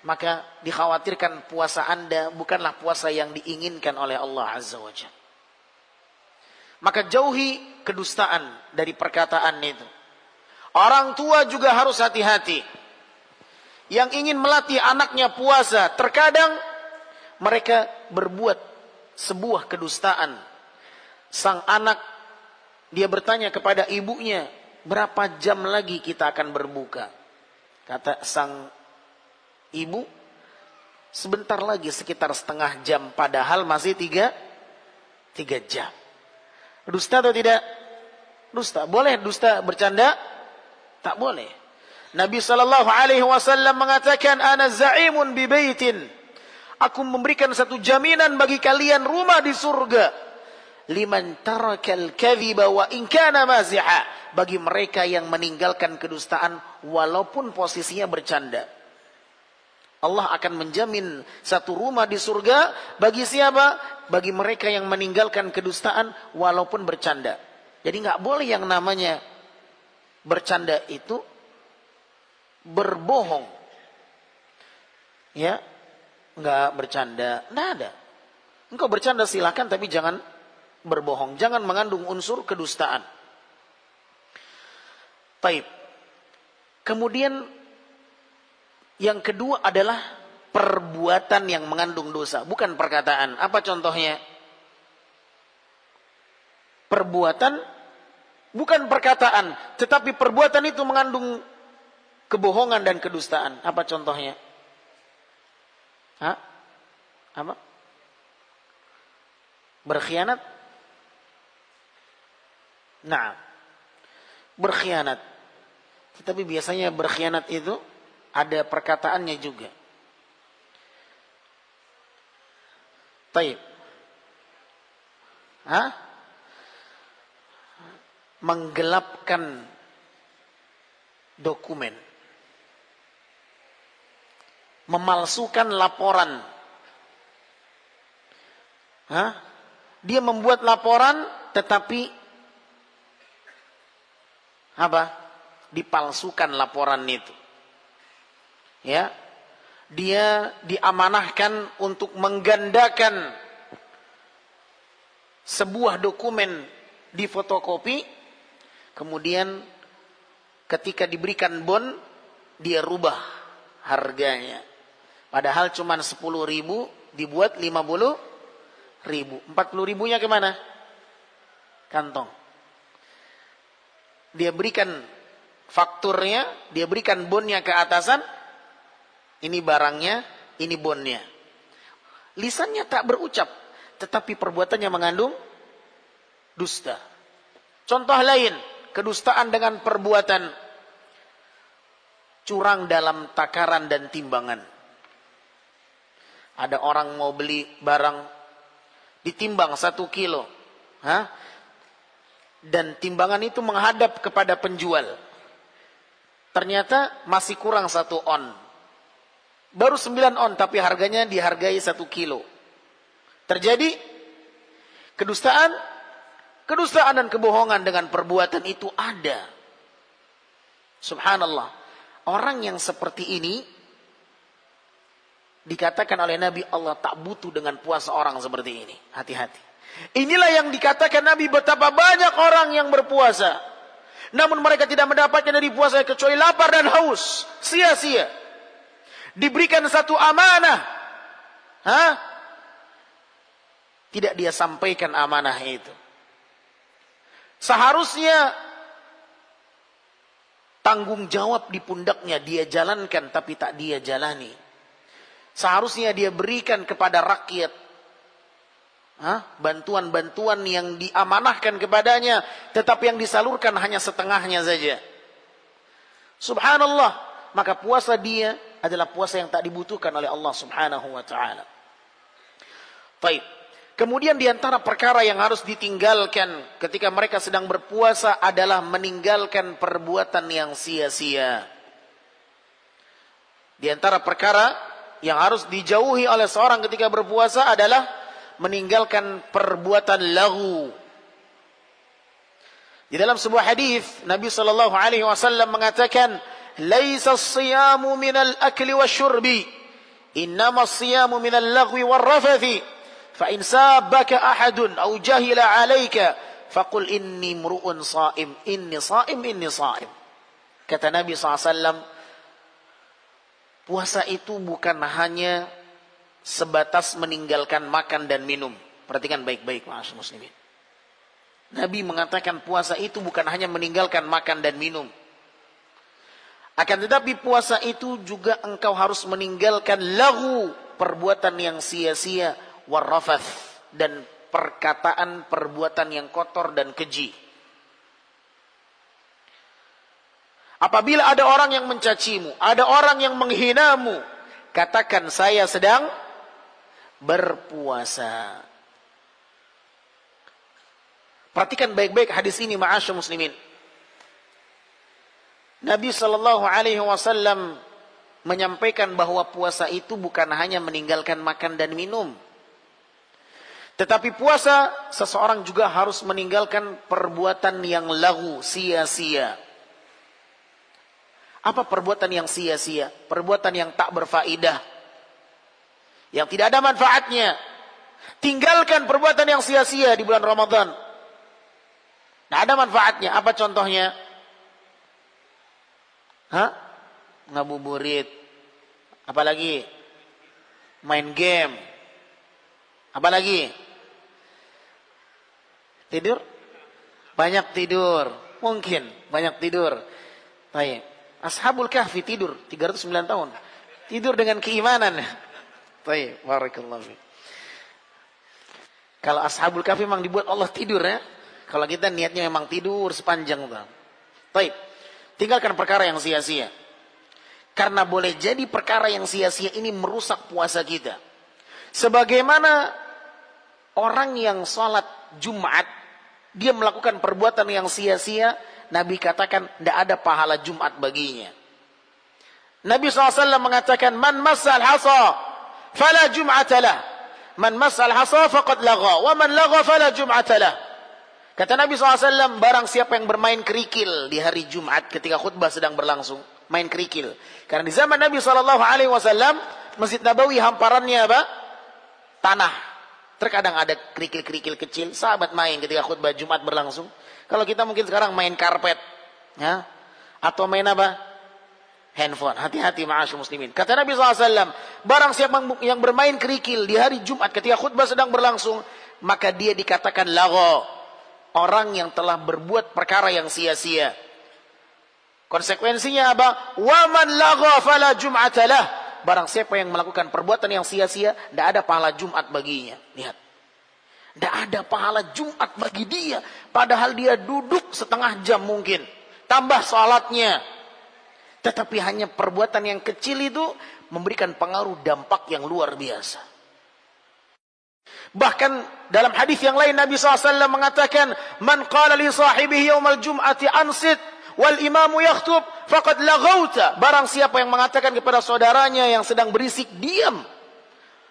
Maka dikhawatirkan puasa Anda bukanlah puasa yang diinginkan oleh Allah Azza wa Jalla. Maka jauhi kedustaan dari perkataan itu. Orang tua juga harus hati-hati. Yang ingin melatih anaknya puasa, terkadang mereka berbuat sebuah kedustaan. Sang anak, dia bertanya kepada ibunya, berapa jam lagi kita akan berbuka? Kata sang ibu, sebentar lagi, sekitar setengah jam, padahal masih tiga jam. Dusta atau tidak? Dusta. Boleh dusta bercanda? Tak boleh. Nabi SAW mengatakan, ana za'imun bi baitin. Aku memberikan satu jaminan bagi kalian rumah di surga. Liman tarakal kadhiba wa in kana maziha. Bagi mereka yang meninggalkan kedustaan walaupun posisinya bercanda. Allah akan menjamin satu rumah di surga bagi siapa? Bagi mereka yang meninggalkan kedustaan walaupun bercanda. Jadi nggak boleh yang namanya bercanda itu berbohong. Ya, nggak bercanda, nggak ada. Engkau bercanda silakan, tapi jangan berbohong, jangan mengandung unsur kedustaan. Baik. Kemudian yang kedua adalah perbuatan yang mengandung dosa, bukan perkataan. Apa contohnya? Perbuatan, bukan perkataan, tetapi perbuatan itu mengandung kebohongan dan kedustaan. Apa contohnya? Apa? Berkhianat? Nah, berkhianat. Tetapi biasanya berkhianat itu ada perkataannya juga. Taib. Menggelapkan dokumen. Memalsukan laporan. Dia membuat laporan tetapi dipalsukan laporan itu. Ya, dia diamanahkan untuk menggandakan sebuah dokumen di fotokopi, kemudian ketika diberikan bon, dia rubah harganya. Padahal cuma 10.000, dibuat 50.000. 40.000-nya kemana? Kantong. Dia berikan fakturnya, dia berikan bonnya ke atasan. Ini barangnya, ini bonnya. Lisannya tak berucap, tetapi perbuatannya mengandung dusta. Contoh lain, kedustaan dengan perbuatan curang dalam takaran dan timbangan. Ada orang mau beli barang, ditimbang 1 kilo. Dan timbangan itu menghadap kepada penjual. Ternyata masih kurang 1 on. Baru 9 on, tapi harganya dihargai 1 kilo. Terjadi kedustaan. Kedustaan dan kebohongan dengan perbuatan itu ada. Subhanallah. Orang yang seperti ini dikatakan oleh Nabi, Allah tak butuh dengan puasa orang seperti ini. Hati-hati. Inilah yang dikatakan Nabi, betapa banyak orang yang berpuasa, namun mereka tidak mendapatkan dari puasa kecuali lapar dan haus. Sia-sia. Diberikan satu amanah, tidak dia sampaikan amanah itu. Seharusnya tanggung jawab di pundaknya dia jalankan, tapi tak dia jalani. Seharusnya dia berikan kepada rakyat bantuan-bantuan yang diamanahkan kepadanya, tetapi yang disalurkan hanya setengahnya saja. Subhanallah. Maka puasa dia adalah puasa yang tak dibutuhkan oleh Allah Subhanahu wa ta'ala. Baik. Kemudian di antara perkara yang harus ditinggalkan ketika mereka sedang berpuasa adalah meninggalkan perbuatan yang sia-sia. Di antara perkara yang harus dijauhi oleh seorang ketika berpuasa adalah meninggalkan perbuatan laghu. Di dalam sebuah hadis Nabi sallallahu alaihi wasallam mengatakan, "Laisa as-siyamu minal akli wasyurbi, innama as-siyamu minal laghwi warrafathi, fa in sabaka ahadun aw jahila 'alaika faqul inni mru'un sha'im, inni sha'im, inni sha'im." Kata Nabi SAW, puasa itu bukan hanya sebatas meninggalkan makan dan minum. Perhatikan baik-baik, ma'asyiral muslimin. Nabi mengatakan puasa itu bukan hanya meninggalkan makan dan minum. Akan tetapi puasa itu juga engkau harus meninggalkan laghu, perbuatan yang sia-sia, warrafath, dan perkataan perbuatan yang kotor dan keji. Apabila ada orang yang mencacimu, ada orang yang menghinamu, katakan saya sedang berpuasa. Perhatikan baik-baik hadis ini, ma'asyiral muslimin. Nabi sallallahu alaihi wasallam menyampaikan bahwa puasa itu bukan hanya meninggalkan makan dan minum. Tetapi puasa seseorang juga harus meninggalkan perbuatan yang laghu, sia-sia. Apa perbuatan yang sia-sia? Perbuatan yang tak berfaedah, yang tidak ada manfaatnya. Tinggalkan perbuatan yang sia-sia di bulan Ramadan. Nah, ada manfaatnya. Apa contohnya? Ngabuburit. Apalagi? Main game. Apalagi? Tidur? Banyak tidur. Mungkin banyak tidur. Baik. Ashabul Kahfi tidur 309 tahun. Tidur dengan keimanan. Baik, barakallahu fiik. Kalau Ashabul Kahfi memang dibuat Allah tidur ya. Kalau kita niatnya memang tidur sepanjang itu. Baik. Tinggalkan perkara yang sia-sia. Karena boleh jadi perkara yang sia-sia ini merusak puasa kita. Sebagaimana orang yang sholat Jumat, dia melakukan perbuatan yang sia-sia, Nabi katakan tidak ada pahala Jumat baginya. Nabi SAW mengatakan, "Man massal hasa fala jum'atalah. Man massal hasa faqad lagha, wa man lagha fala jum'atalah." Kata Nabi SAW, barang siapa yang bermain kerikil di hari Jumat ketika khutbah sedang berlangsung, main kerikil. Karena di zaman Nabi SAW, Masjid Nabawi hamparannya apa? Tanah. Terkadang ada kerikil-kerikil kecil, sahabat main ketika khutbah Jumat berlangsung. Kalau kita mungkin sekarang main karpet, ya, atau main apa? Handphone. Hati-hati, ma'asyiral muslimin. Kata Nabi SAW, barang siapa yang bermain kerikil di hari Jumat ketika khutbah sedang berlangsung, maka dia dikatakan lagha, orang yang telah berbuat perkara yang sia-sia. Konsekuensinya apa? Waman lagha fala jum'atalah. Barang siapa yang melakukan perbuatan yang sia-sia, tidak ada pahala Jumat baginya. Lihat. Tidak ada pahala Jumat bagi dia. Padahal dia duduk setengah jam mungkin. Tambah salatnya. Tetapi hanya perbuatan yang kecil itu memberikan pengaruh dampak yang luar biasa. Bahkan dalam hadis yang lain Nabi SAW mengatakan, "Man qala li sahibihi yaumal jum'ati ansit wal imamu yakhthub faqad laghauta." Barang siapa yang mengatakan kepada saudaranya yang sedang berisik, "Diam.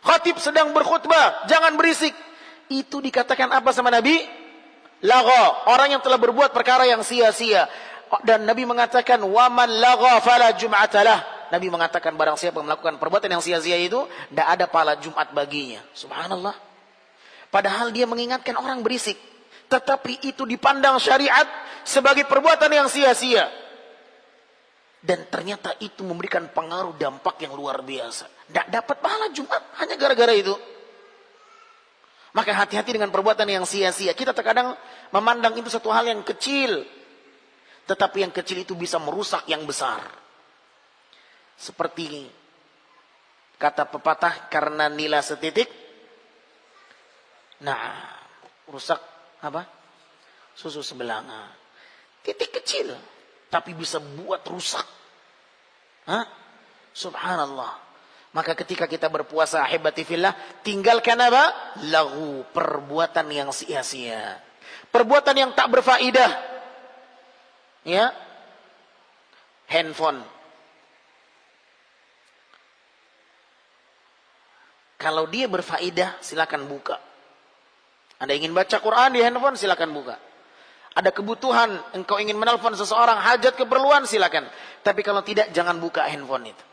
Khatib sedang berkhutbah, jangan berisik." Itu dikatakan apa sama Nabi? Lagha, orang yang telah berbuat perkara yang sia-sia. Dan Nabi mengatakan, "Wa man lagha fala jum'atalah." Nabi mengatakan barang siapa yang melakukan perbuatan yang sia-sia itu, tidak ada pahala Jumat baginya. Subhanallah. Padahal dia mengingatkan orang berisik. Tetapi itu dipandang syariat sebagai perbuatan yang sia-sia. Dan ternyata itu memberikan pengaruh dampak yang luar biasa. Tidak dapat pahala Jumat hanya gara-gara itu. Maka hati-hati dengan perbuatan yang sia-sia. Kita terkadang memandang itu satu hal yang kecil. Tetapi yang kecil itu bisa merusak yang besar. Seperti kata pepatah, karena nila setitik, nah, rusak apa? Susu sebelanga. Titik kecil, tapi bisa buat rusak. Subhanallah. Maka ketika kita berpuasa, ahibati fillah, tinggalkan apa? Laghu, perbuatan yang sia-sia. Perbuatan yang tak berfaedah. Ya. Handphone. Kalau dia berfaedah, silakan buka. Anda ingin baca Quran di handphone, silakan buka. Ada kebutuhan, engkau ingin menelpon seseorang, hajat keperluan, silakan. Tapi kalau tidak, jangan buka handphone itu.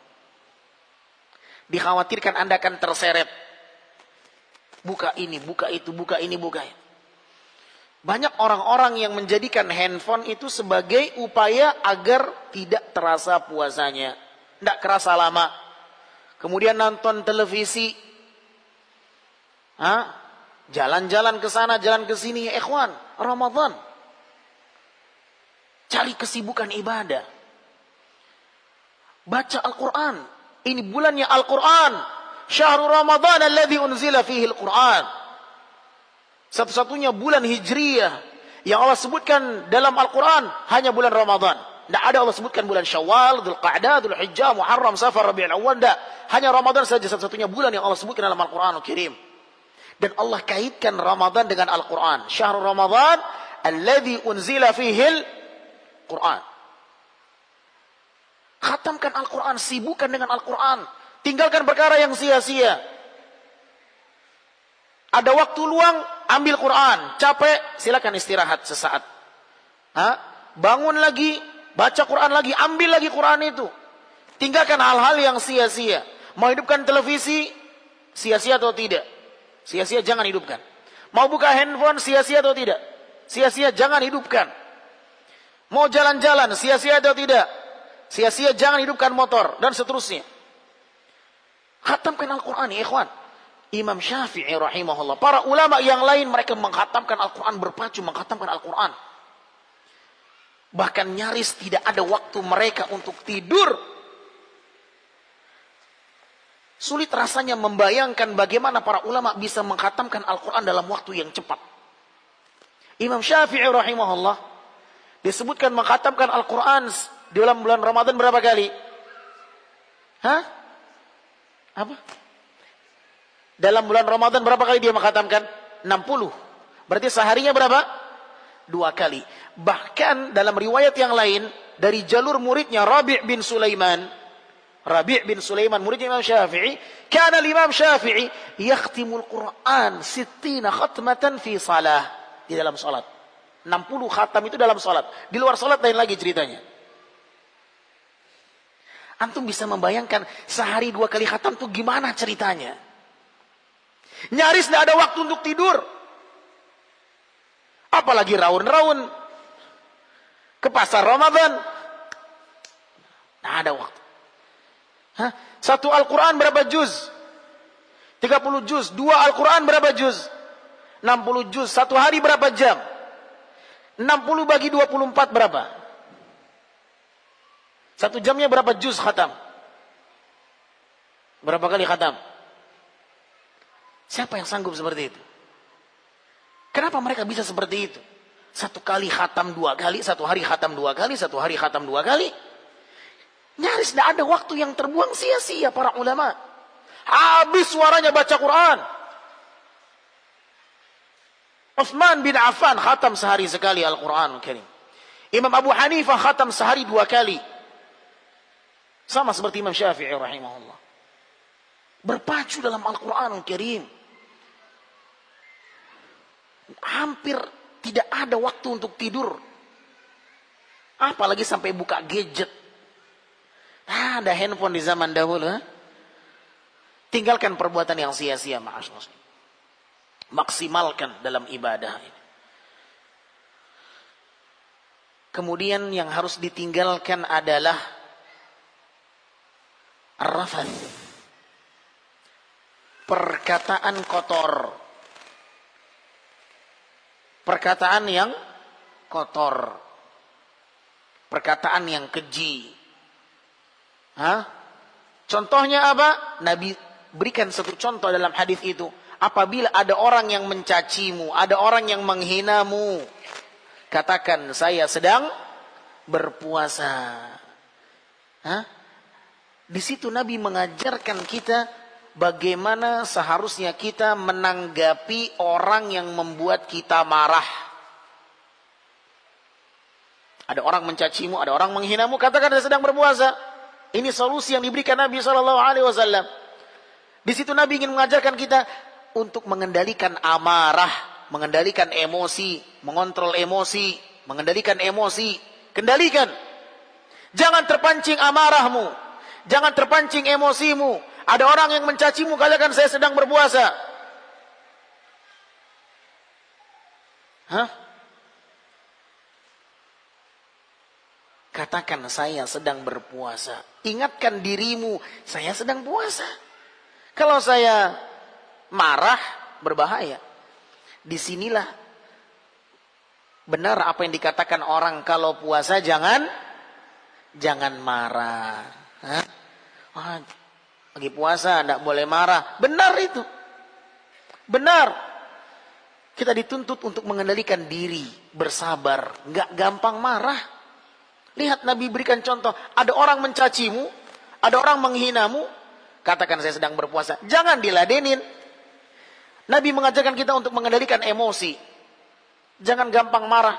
Dikhawatirkan Anda akan terseret. Buka ini, buka itu, buka ini, buka itu. Banyak orang-orang yang menjadikan handphone itu sebagai upaya agar tidak terasa puasanya. Tidak kerasa lama. Kemudian nonton televisi. Jalan-jalan ke sana, jalan ke sini. Ya ikhwan, Ramadan. Cari kesibukan ibadah. Baca Al-Quran. Ini bulannya Al-Quran. Syahrul Ramadan alladzi unzila fihi Al-Quran. Satu-satunya bulan Hijriyah yang Allah sebutkan dalam Al-Quran hanya bulan Ramadan. Tidak ada Allah sebutkan bulan Syawal, Dzulqa'dah, Dzulhijjah, Muharram, Safar, Rabiul Awwal. Tidak. Hanya Ramadan saja satu-satunya bulan yang Allah sebutkan dalam Al-Quranul Karim. Dan Allah kaitkan Ramadan dengan Al-Quran. Syahrul Ramadan alladzi unzila fihi Al-Quran. Khatamkan Al-Quran, sibukkan dengan Al-Quran. Tinggalkan perkara yang sia-sia. Ada waktu luang, ambil Quran. Capek, silakan istirahat sesaat. Bangun lagi, baca Quran lagi, ambil lagi Quran itu. Tinggalkan hal-hal yang sia-sia. Mau hidupkan televisi, sia-sia atau tidak? Sia-sia jangan hidupkan. Mau buka handphone, sia-sia atau tidak? Sia-sia jangan hidupkan. Mau jalan-jalan, sia-sia atau tidak? Sia-sia jangan hidupkan motor, dan seterusnya. Khatamkan Al-Quran, ya ikhwan. Imam Syafi'i rahimahullah. Para ulama yang lain, mereka mengkhatamkan Al-Quran, berpacu mengkhatamkan Al-Quran. Bahkan nyaris tidak ada waktu mereka untuk tidur. Sulit rasanya membayangkan bagaimana para ulama bisa mengkhatamkan Al-Quran dalam waktu yang cepat. Imam Syafi'i rahimahullah disebutkan mengkhatamkan Al-Quran di dalam bulan Ramadan berapa kali? Apa? Dalam bulan Ramadan berapa kali dia mengkhatamkan? 60. Berarti seharinya berapa? 2 kali. Bahkan dalam riwayat yang lain dari jalur muridnya Rabi' bin Sulaiman. Rabi' bin Sulaiman muridnya Imam Syafi'i. Kana Imam Syafi'i yakhtimul Quran 60 khatmatan fi salah. Di dalam salat. 60 khatam itu dalam salat. Di luar salat lain lagi ceritanya. Antum bisa membayangkan sehari 2 kali khatam itu gimana ceritanya? Nyaris tidak ada waktu untuk tidur. Apalagi raun-raun ke pasar Ramadan. Tidak ada waktu. Satu Al-Quran berapa juz? 30 juz. 2 Al-Quran berapa juz? 60 juz. Satu hari berapa jam? 60 bagi 24 berapa? Satu jamnya berapa juz khatam? Berapa kali khatam? Siapa yang sanggup seperti itu? Kenapa mereka bisa seperti itu? Satu kali khatam 2 kali, satu hari khatam 2 kali, satu hari khatam 2 kali. Nyaris tidak ada waktu yang terbuang sia-sia para ulama. Habis suaranya baca Quran. Utsman bin Affan khatam sehari sekali Al-Quran Karim. Imam Abu Hanifah khatam sehari 2 kali. Sama seperti Imam Syafi'i rahimahullah. Berpacu dalam Al-Quran Karim. Hampir tidak ada waktu untuk tidur. Apalagi sampai buka gadget. Ada handphone di zaman dahulu. Tinggalkan perbuatan yang sia-sia. Maksimalkan dalam ibadah ini. Kemudian yang harus ditinggalkan adalah ar-rafath. Perkataan kotor. Perkataan yang kotor. Perkataan yang keji. Contohnya apa? Nabi berikan satu contoh dalam hadis itu. Apabila ada orang yang mencacimu, ada orang yang menghinamu, katakan saya sedang berpuasa. Di situ Nabi mengajarkan kita bagaimana seharusnya kita menanggapi orang yang membuat kita marah. Ada orang mencacimu, ada orang menghinamu, katakan saya sedang berpuasa. Ini solusi yang diberikan Nabi SAW. Di situ Nabi ingin mengajarkan kita untuk mengendalikan amarah, mengendalikan emosi, mengontrol emosi. mengendalikan emosi, kendalikan. Jangan terpancing amarahmu, jangan terpancing emosimu. Ada orang yang mencacimu, katakan saya sedang berpuasa. Hah? Katakan saya sedang berpuasa. Ingatkan dirimu, saya sedang puasa. Kalau saya marah, berbahaya. Disinilah benar apa yang dikatakan orang kalau puasa jangan marah. Hah? Wah, lagi puasa tidak boleh marah. Benar itu. Benar. Kita dituntut untuk mengendalikan diri, bersabar, nggak gampang marah. Lihat Nabi berikan contoh, ada orang mencacimu, ada orang menghinamu, katakan saya sedang berpuasa. Jangan diladenin. Nabi mengajarkan kita untuk mengendalikan emosi. Jangan gampang marah.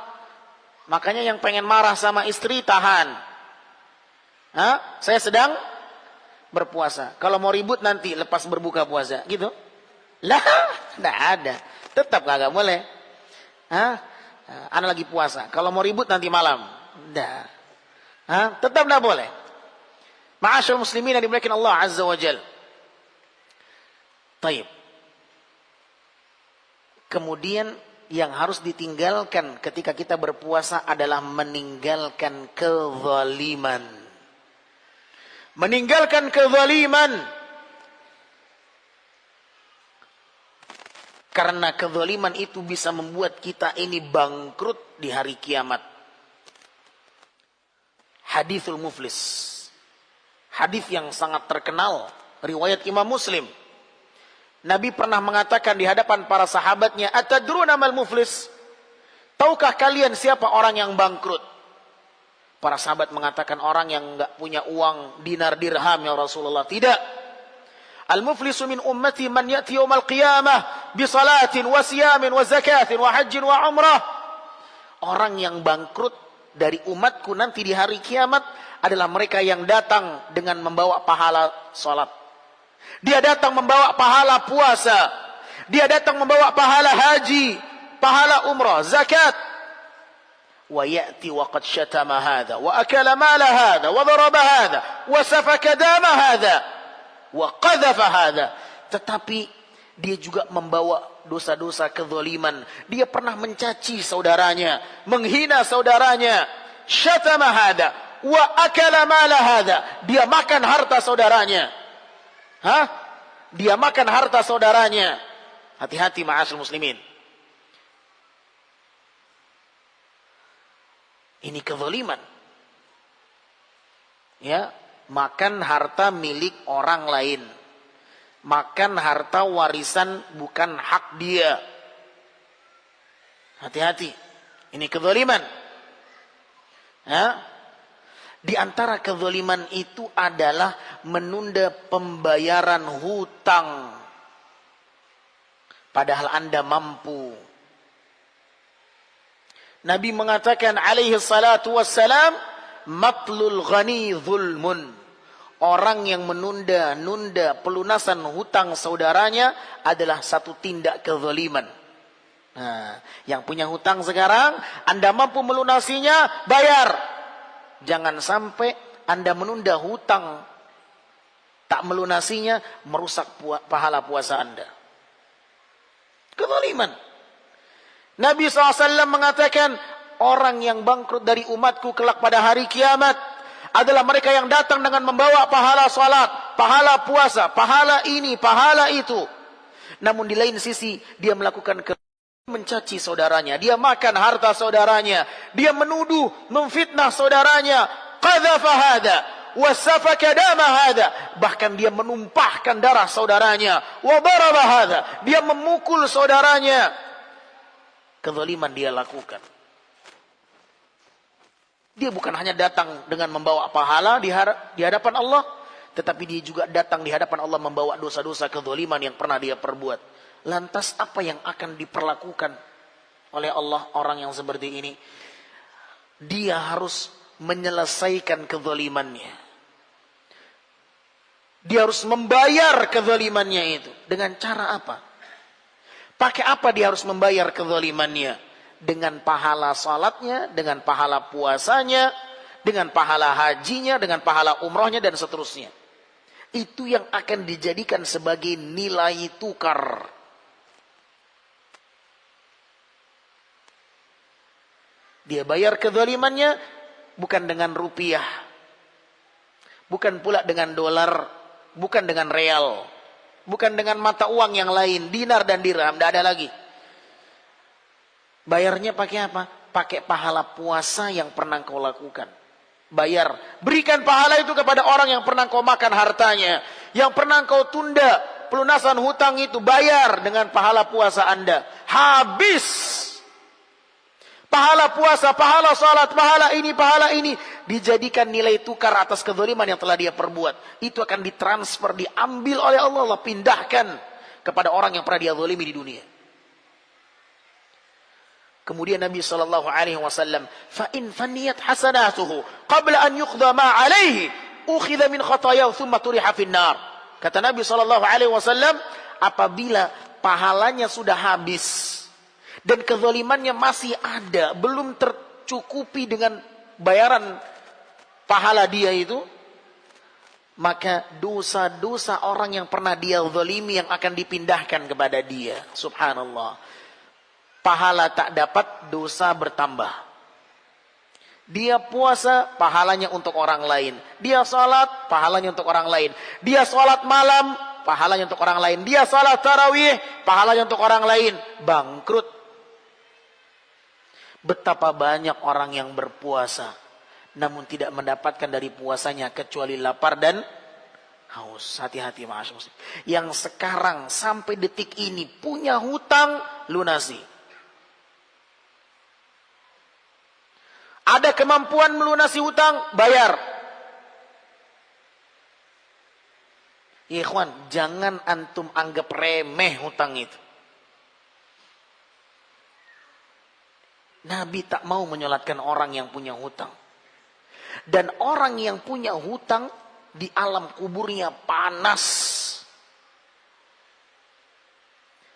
Makanya yang pengen marah sama istri, tahan. Hah? Saya sedang berpuasa. Kalau mau ribut nanti lepas berbuka puasa. Gitu? Lah, tidak ada. Tetap kagak boleh. Hah? Ana lagi puasa. Kalau mau ribut nanti malam. Tidak. Hah? Tetap tidak boleh. Ma'asyarul muslimin yang dimuliakan Allah Azza wa Jal. Taib. Kemudian yang harus ditinggalkan ketika kita berpuasa adalah meninggalkan kezaliman. Meninggalkan kezaliman. Karena kezaliman itu bisa membuat kita ini bangkrut di hari kiamat. Hadithul Muflis. Hadis yang sangat terkenal. Riwayat Imam Muslim. Nabi pernah mengatakan di hadapan para sahabatnya, "Atadruna mal muflis?" Tahukah kalian siapa orang yang bangkrut? Para sahabat mengatakan orang yang enggak punya uang dinar dirham ya Rasulullah. Tidak. Al-muflisu min ummati man ya'ti yaumal qiyamah bi salatin wa siyamin wa zakatin wa hajjin wa umrah. Orang yang bangkrut dari umatku nanti di hari kiamat adalah mereka yang datang dengan membawa pahala salat. Dia datang membawa pahala puasa. Dia datang membawa pahala haji, pahala umrah, zakat. Wa ya'ti wa qad syatama hadha wa akala mala hadha wa daraba hadha wa safaka dama hadha wa qadhafa hadha. Tetapi dia juga membawa dosa-dosa kezaliman. Dia pernah mencaci saudaranya, menghina saudaranya. Syatama hadha wa akala mala hadha. Dia makan harta saudaranya. Hah? Dia makan harta saudaranya. Hati-hati ma'asyarul muslimin. Ini kezaliman. Ya, makan harta milik orang lain. Makan harta warisan bukan hak dia. Hati-hati. Ini kezaliman. Ya. Di antara kezaliman itu adalah menunda pembayaran hutang. Padahal Anda mampu. Nabi mengatakan alaihi salatu wassalam, matlul ghani zulmun. Orang yang menunda pelunasan hutang saudaranya adalah satu tindak kezaliman. Nah, yang punya hutang sekarang, Anda mampu melunasinya, bayar. Jangan sampai Anda menunda hutang, tak melunasinya, merusak pahala puasa Anda. Kezaliman. Nabi SAW mengatakan, orang yang bangkrut dari umatku kelak pada hari kiamat adalah mereka yang datang dengan membawa pahala salat, pahala puasa, pahala ini, pahala itu. Namun di lain sisi, dia melakukan mencaci saudaranya, dia makan harta saudaranya, dia menuduh, memfitnah saudaranya, qadhafa hadha wa safaka dama hadha, bahkan dia menumpahkan darah saudaranya, wa daraba hadha, dia memukul saudaranya. Kezaliman dia lakukan. Dia bukan hanya datang dengan membawa pahala di hadapan Allah, tetapi dia juga datang di hadapan Allah membawa dosa-dosa kezaliman yang pernah dia perbuat. Lantas apa yang akan diperlakukan oleh Allah orang yang seperti ini? Dia harus menyelesaikan kezalimannya. Dia harus membayar kezalimannya itu. Dengan cara apa? Pakai apa dia harus membayar kezalimannya? dengan pahala salatnya, dengan pahala puasanya, dengan pahala hajinya, dengan pahala umrohnya, dan seterusnya. Itu yang akan dijadikan sebagai nilai tukar. Dia bayar kezalimannya bukan dengan rupiah, bukan pula dengan dolar, bukan dengan real, bukan dengan mata uang yang lain, dinar dan dirham, tidak ada lagi. Bayarnya pakai apa? Pakai pahala puasa yang pernah kau lakukan. Bayar, berikan pahala itu kepada orang yang pernah kau makan hartanya, yang pernah kau tunda pelunasan hutang itu, bayar dengan pahala puasa Anda. Habis pahala puasa, pahala salat, pahala ini dijadikan nilai tukar atas kezaliman yang telah dia perbuat. Itu akan ditransfer, diambil oleh Allah, Allah pindahkan kepada orang yang pernah dia zalimi di dunia. Kemudian Nabi SAW, fa in faniyat hasanatuhu qabla an yuqda ma alaihi ukhidha min khatayahu thumma turiha fin nar. Kata Nabi SAW, apabila pahalanya sudah habis dan kezalimannya masih ada, belum tercukupi dengan bayaran pahala dia itu, maka dosa-dosa orang yang pernah dia zalimi yang akan dipindahkan kepada dia. Subhanallah. Pahala tak dapat, dosa bertambah. Dia puasa, pahalanya untuk orang lain. Dia salat, pahalanya untuk orang lain. Dia salat malam, pahalanya untuk orang lain. Dia salat tarawih, pahalanya untuk orang lain. Bangkrut. Betapa banyak orang yang berpuasa, namun tidak mendapatkan dari puasanya kecuali lapar dan haus. Hati-hati ma'asyar muslim. Yang sekarang sampai detik ini punya hutang, lunasi. Ada kemampuan melunasi hutang, bayar. Ikhwan, jangan antum anggap remeh hutang itu. Nabi tak mau menyolatkan orang yang punya hutang. Dan orang yang punya hutang di alam kuburnya panas.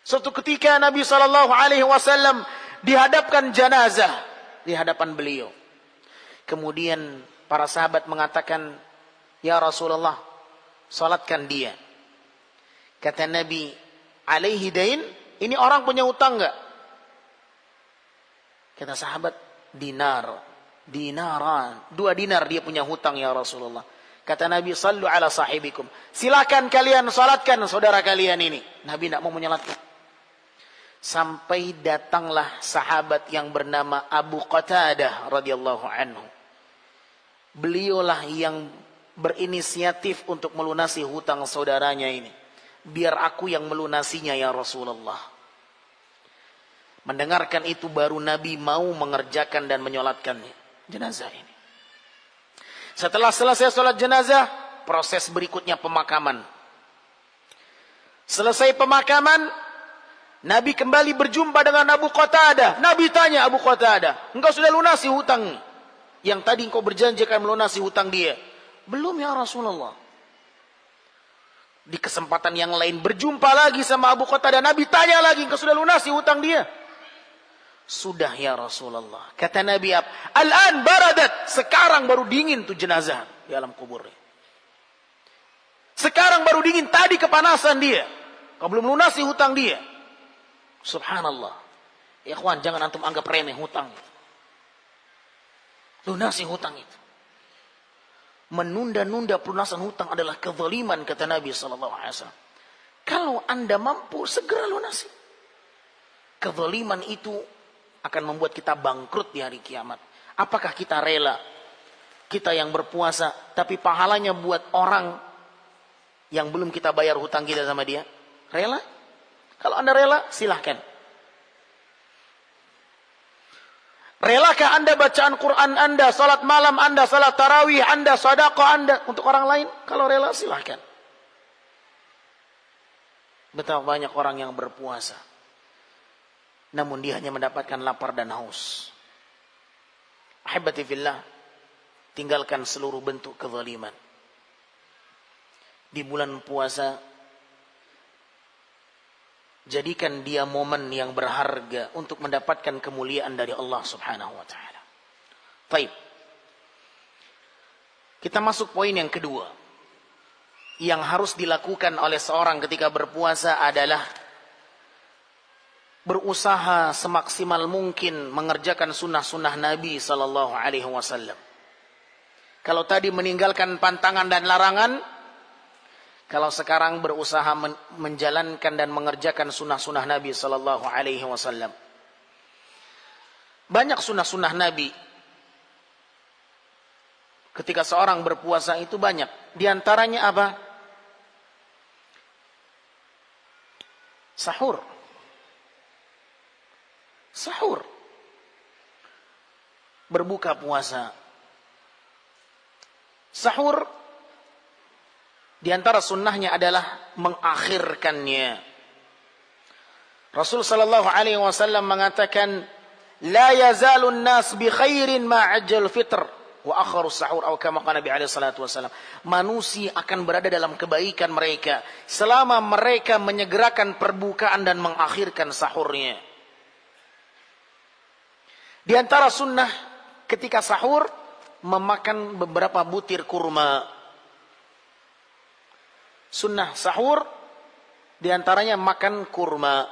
Suatu ketika Nabi SAW dihadapkan jenazah di hadapan beliau. Kemudian para sahabat mengatakan, ya Rasulullah, salatkan dia. Kata Nabi, alaihi dain, ini orang punya hutang enggak? Kata sahabat, dinaran, 2 dinar dia punya hutang ya Rasulullah. Kata Nabi, sallu ala sahibikum, silakan kalian salatkan saudara kalian ini. Nabi tidak mau menyalatkan. Sampai datanglah sahabat yang bernama Abu Qatadah radhiyallahu anhu. Beliaulah yang berinisiatif untuk melunasi hutang saudaranya ini. Biar aku yang melunasinya ya Rasulullah. Mendengarkan itu baru Nabi mau mengerjakan dan menyolatkan jenazah ini. Setelah selesai sholat jenazah, proses berikutnya pemakaman. Selesai pemakaman, Nabi kembali berjumpa dengan Abu Qatadah. Nabi tanya Abu Qatadah, engkau sudah lunasi hutang yang tadi engkau berjanji akan melunasi hutang dia? Belum ya Rasulullah. Di kesempatan yang lain berjumpa lagi sama Abu Qatadah. Nabi tanya lagi, engkau sudah lunasi hutang dia? Sudah ya Rasulullah. Kata Nabi, al-an baradat, sekarang baru dingin tuh jenazah di alam kuburnya. Sekarang baru dingin, tadi kepanasan dia. Kau belum lunasi hutang dia. Subhanallah. Ikhwan, jangan antum anggap remeh hutang. Lunasi hutang itu. Menunda-nunda pelunasan hutang adalah kezaliman, kata Nabi SAW. Kalau anda mampu, segera lunasi. Kezaliman itu akan membuat kita bangkrut di hari kiamat. Apakah kita rela? Kita yang berpuasa, tapi pahalanya buat orang yang belum kita bayar hutang kita sama dia. Rela? Kalau anda rela, silahkan. Relakah anda bacaan Quran anda, salat malam anda, salat tarawih anda, sedekah anda untuk orang lain? Kalau rela, silahkan. Betapa banyak orang yang berpuasa, namun dia hanya mendapatkan lapar dan haus. Ahibati fillah, tinggalkan seluruh bentuk kezaliman. Di bulan puasa, Jadikan dia momen yang berharga untuk mendapatkan kemuliaan dari Allah Subhanahu wa taala. Baik. Kita masuk poin yang kedua. Yang harus dilakukan oleh seorang ketika berpuasa adalah berusaha semaksimal mungkin mengerjakan sunnah-sunnah Nabi sallallahu alaihi wasallam. Kalau tadi meninggalkan pantangan dan larangan, kalau sekarang berusaha menjalankan dan mengerjakan sunnah-sunnah Nabi sallallahu alaihi wasallam. Banyak sunnah-sunnah Nabi ketika seorang berpuasa itu banyak. Di antaranya apa? Sahur. Sahur. Berbuka puasa. Sahur di antara sunnahnya adalah mengakhirkannya. Rasul sallallahu alaihi wasallam mengatakan, "La yazalun nas bi khairin ma ajjal fitr wa akharu sahur," atau kama qala Nabi alaihi salatu wasallam. Manusia akan berada dalam kebaikan mereka selama mereka menyegerakan perbukaan dan mengakhirkan sahurnya. Di antara sunnah ketika sahur memakan beberapa butir kurma. Sunnah sahur diantaranya makan kurma.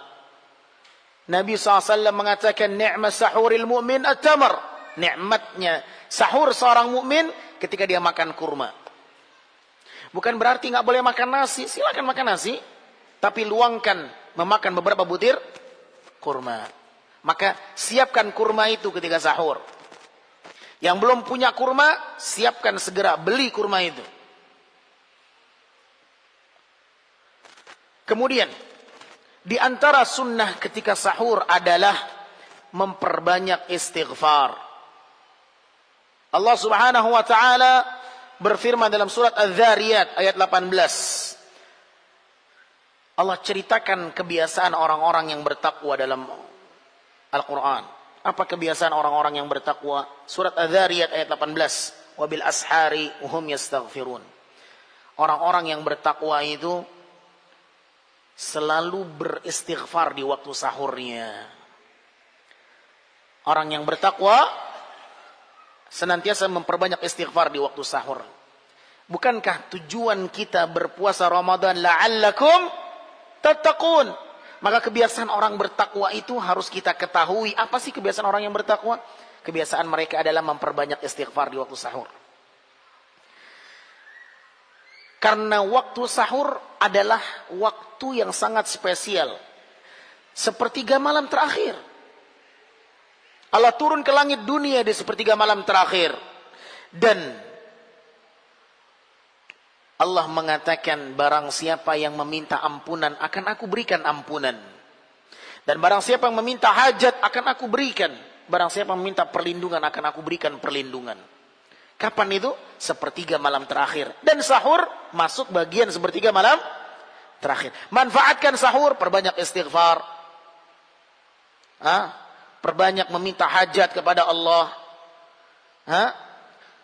Nabi SAW mengatakan, "Ni'mat sahuril mu'min at-tamar." Nikmatnya sahur seorang mukmin ketika dia makan kurma. Bukan berarti nggak boleh makan nasi. Silakan makan nasi, tapi luangkan memakan beberapa butir kurma. Maka siapkan kurma itu ketika sahur. Yang belum punya kurma, siapkan segera beli kurma itu. Kemudian, di antara sunnah ketika sahur adalah memperbanyak istighfar. Allah Subhanahu wa taala berfirman dalam surat Az-Zariyat ayat 18. Allah ceritakan kebiasaan orang-orang yang bertakwa dalam Al-Quran. Apa kebiasaan orang-orang yang bertakwa? Surat Az-Zariyat ayat 18. Wabil ashari hum yastaghfirun. Orang-orang yang bertakwa itu selalu beristighfar di waktu sahurnya. Orang yang bertakwa senantiasa memperbanyak istighfar di waktu sahur. Bukankah tujuan kita berpuasa Ramadan la'allakum tattaqun? Maka kebiasaan orang bertakwa itu harus kita ketahui. Apa sih kebiasaan orang yang bertakwa? Kebiasaan mereka adalah memperbanyak istighfar di waktu sahur. Karena waktu sahur adalah waktu yang sangat spesial. Sepertiga malam terakhir. Allah turun ke langit dunia di sepertiga malam terakhir. Dan Allah mengatakan, barang siapa yang meminta ampunan, akan aku berikan ampunan. Dan barang siapa yang meminta hajat, akan aku berikan. Barang siapa yang meminta perlindungan, akan aku berikan perlindungan. Kapan itu? Sepertiga malam terakhir. Dan sahur masuk bagian sepertiga malam terakhir. Manfaatkan sahur, perbanyak istighfar. Perbanyak meminta hajat kepada Allah.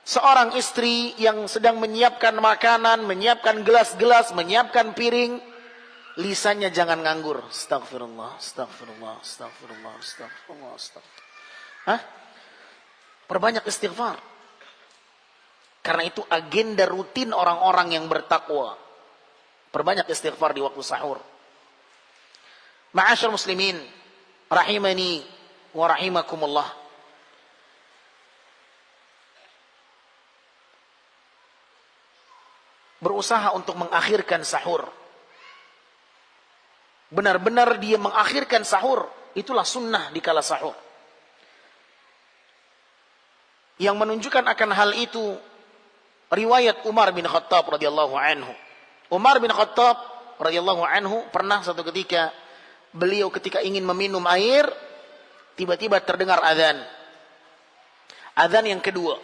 Seorang istri yang sedang menyiapkan makanan, menyiapkan gelas-gelas, menyiapkan piring, lisannya jangan nganggur. Astagfirullah, astagfirullah, astagfirullah, astagfirullah, astagfirullah. Perbanyak istighfar. Karena itu agenda rutin orang-orang yang bertakwa. Perbanyak istighfar di waktu sahur. Ma'asyar muslimin, rahimani wa rahimakumullah. Berusaha untuk mengakhirkan sahur. Benar-benar dia mengakhirkan sahur. Itulah sunnah di kala sahur. Yang menunjukkan akan hal itu riwayat Umar bin Khattab radhiyallahu anhu. Umar bin Khattab radhiyallahu anhu pernah satu ketika beliau ketika ingin meminum air, tiba-tiba terdengar azan. Azan yang kedua.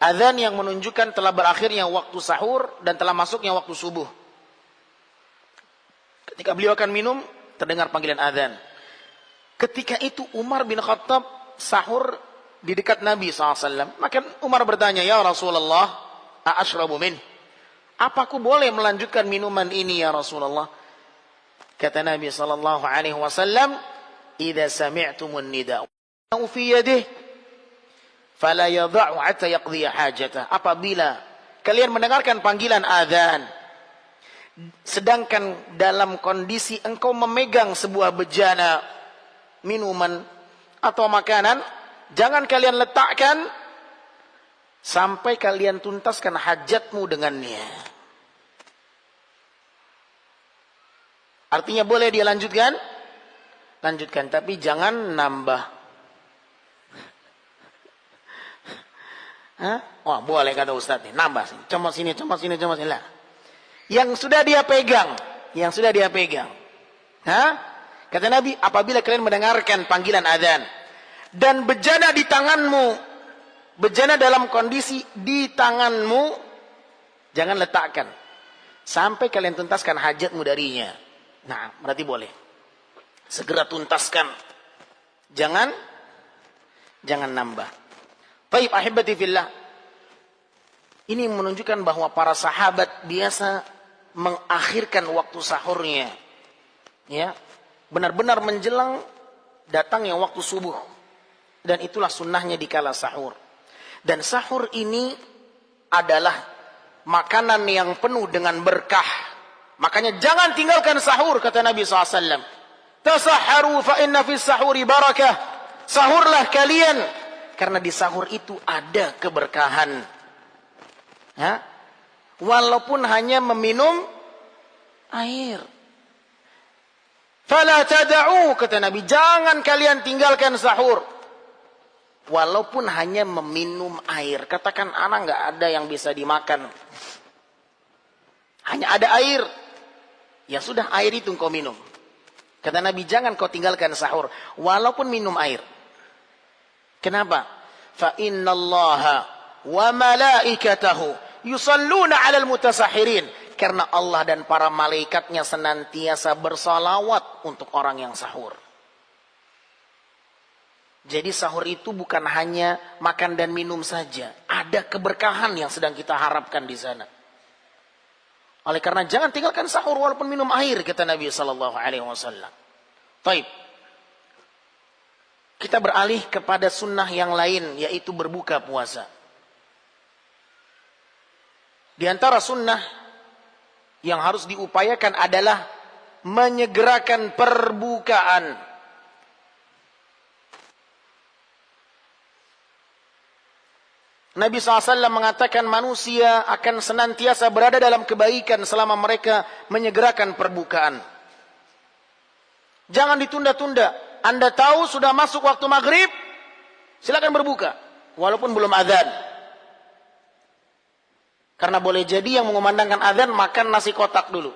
Azan yang menunjukkan telah berakhirnya waktu sahur dan telah masuknya waktu subuh. Ketika beliau akan minum, terdengar panggilan azan. Ketika itu Umar bin Khattab sahur di dekat Nabi SAW. Maka Umar bertanya, "Ya Rasulullah, a'ashrabu min?" Apa aku boleh melanjutkan minuman ini ya Rasulullah? Kata Nabi sallallahu alaihi wasallam, "Idza sami'tumun nida' fi yadihi fala yadh'u hatta yaqdi hajatah." Apabila kalian mendengarkan panggilan azan, sedangkan dalam kondisi engkau memegang sebuah bejana minuman atau makanan, jangan kalian letakkan sampai kalian tuntaskan hajatmu dengannya. Artinya boleh dia lanjutkan? Lanjutkan, tapi jangan nambah. Hah? Oh, boleh kata Ustaz nih, nambah sini, comot sini, comot sini, comot sini lah. Yang sudah dia pegang, Hah? Kata Nabi, apabila kalian mendengarkan panggilan azan dan bejana di tanganmu, bejana dalam kondisi di tanganmu, jangan letakkan sampai kalian tuntaskan hajatmu darinya. Nah, berarti boleh. Segera tuntaskan. Jangan nambah. Baik, ahibati fillah. Ini menunjukkan bahwa para sahabat biasa mengakhirkan waktu sahurnya. Ya, benar-benar menjelang datangnya waktu subuh. Dan itulah sunnahnya di kala sahur. Dan sahur ini adalah makanan yang penuh dengan berkah. Makanya jangan tinggalkan sahur, kata Nabi SAW. Tasahharu fa inna fis sahuri barakah. Sahurlah kalian, karena di sahur itu ada keberkahan. Ya? Walaupun hanya meminum air. Fala tada'u, kata Nabi, jangan kalian tinggalkan sahur. Walaupun hanya meminum air. Katakan anak nggak ada yang bisa dimakan, hanya ada air. Ya sudah, air itu engkau minum. Kata Nabi, jangan kau tinggalkan sahur walaupun minum air. Kenapa? Fa innallaha wa malaikatahu yusalluna 'alal mutasahirin. Karena Allah dan para malaikatnya senantiasa bersalawat untuk orang yang sahur. Jadi sahur itu bukan hanya makan dan minum saja. Ada keberkahan yang sedang kita harapkan di sana. Oleh karena jangan tinggalkan sahur walaupun minum air, kata Nabi sallallahu alaihi wasallam. Baik. Kita beralih kepada sunnah yang lain, yaitu berbuka puasa. Di antara sunnah yang harus diupayakan adalah menyegerakan perbukaan. Nabi SAW mengatakan manusia akan senantiasa berada dalam kebaikan selama mereka menyegerakan perbukaan. Jangan ditunda-tunda. Anda tahu sudah masuk waktu maghrib, silakan berbuka. Walaupun belum azan. Karena boleh jadi yang mengumandangkan azan makan nasi kotak dulu.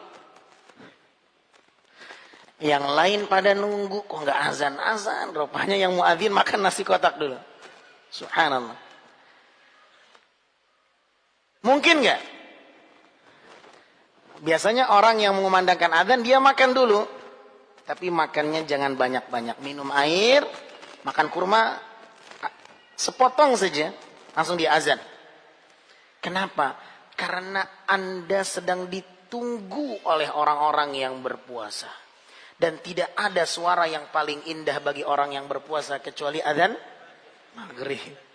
Yang lain pada nunggu, kok nggak azan-azan. Rupanya yang muadzin makan nasi kotak dulu. Subhanallah. Mungkin nggak? Biasanya orang yang mengumandangkan adzan dia makan dulu, tapi makannya jangan banyak-banyak. Minum air, makan kurma, sepotong saja, langsung dia azan. Kenapa? Karena Anda sedang ditunggu oleh orang-orang yang berpuasa, dan tidak ada suara yang paling indah bagi orang yang berpuasa kecuali adzan maghrib.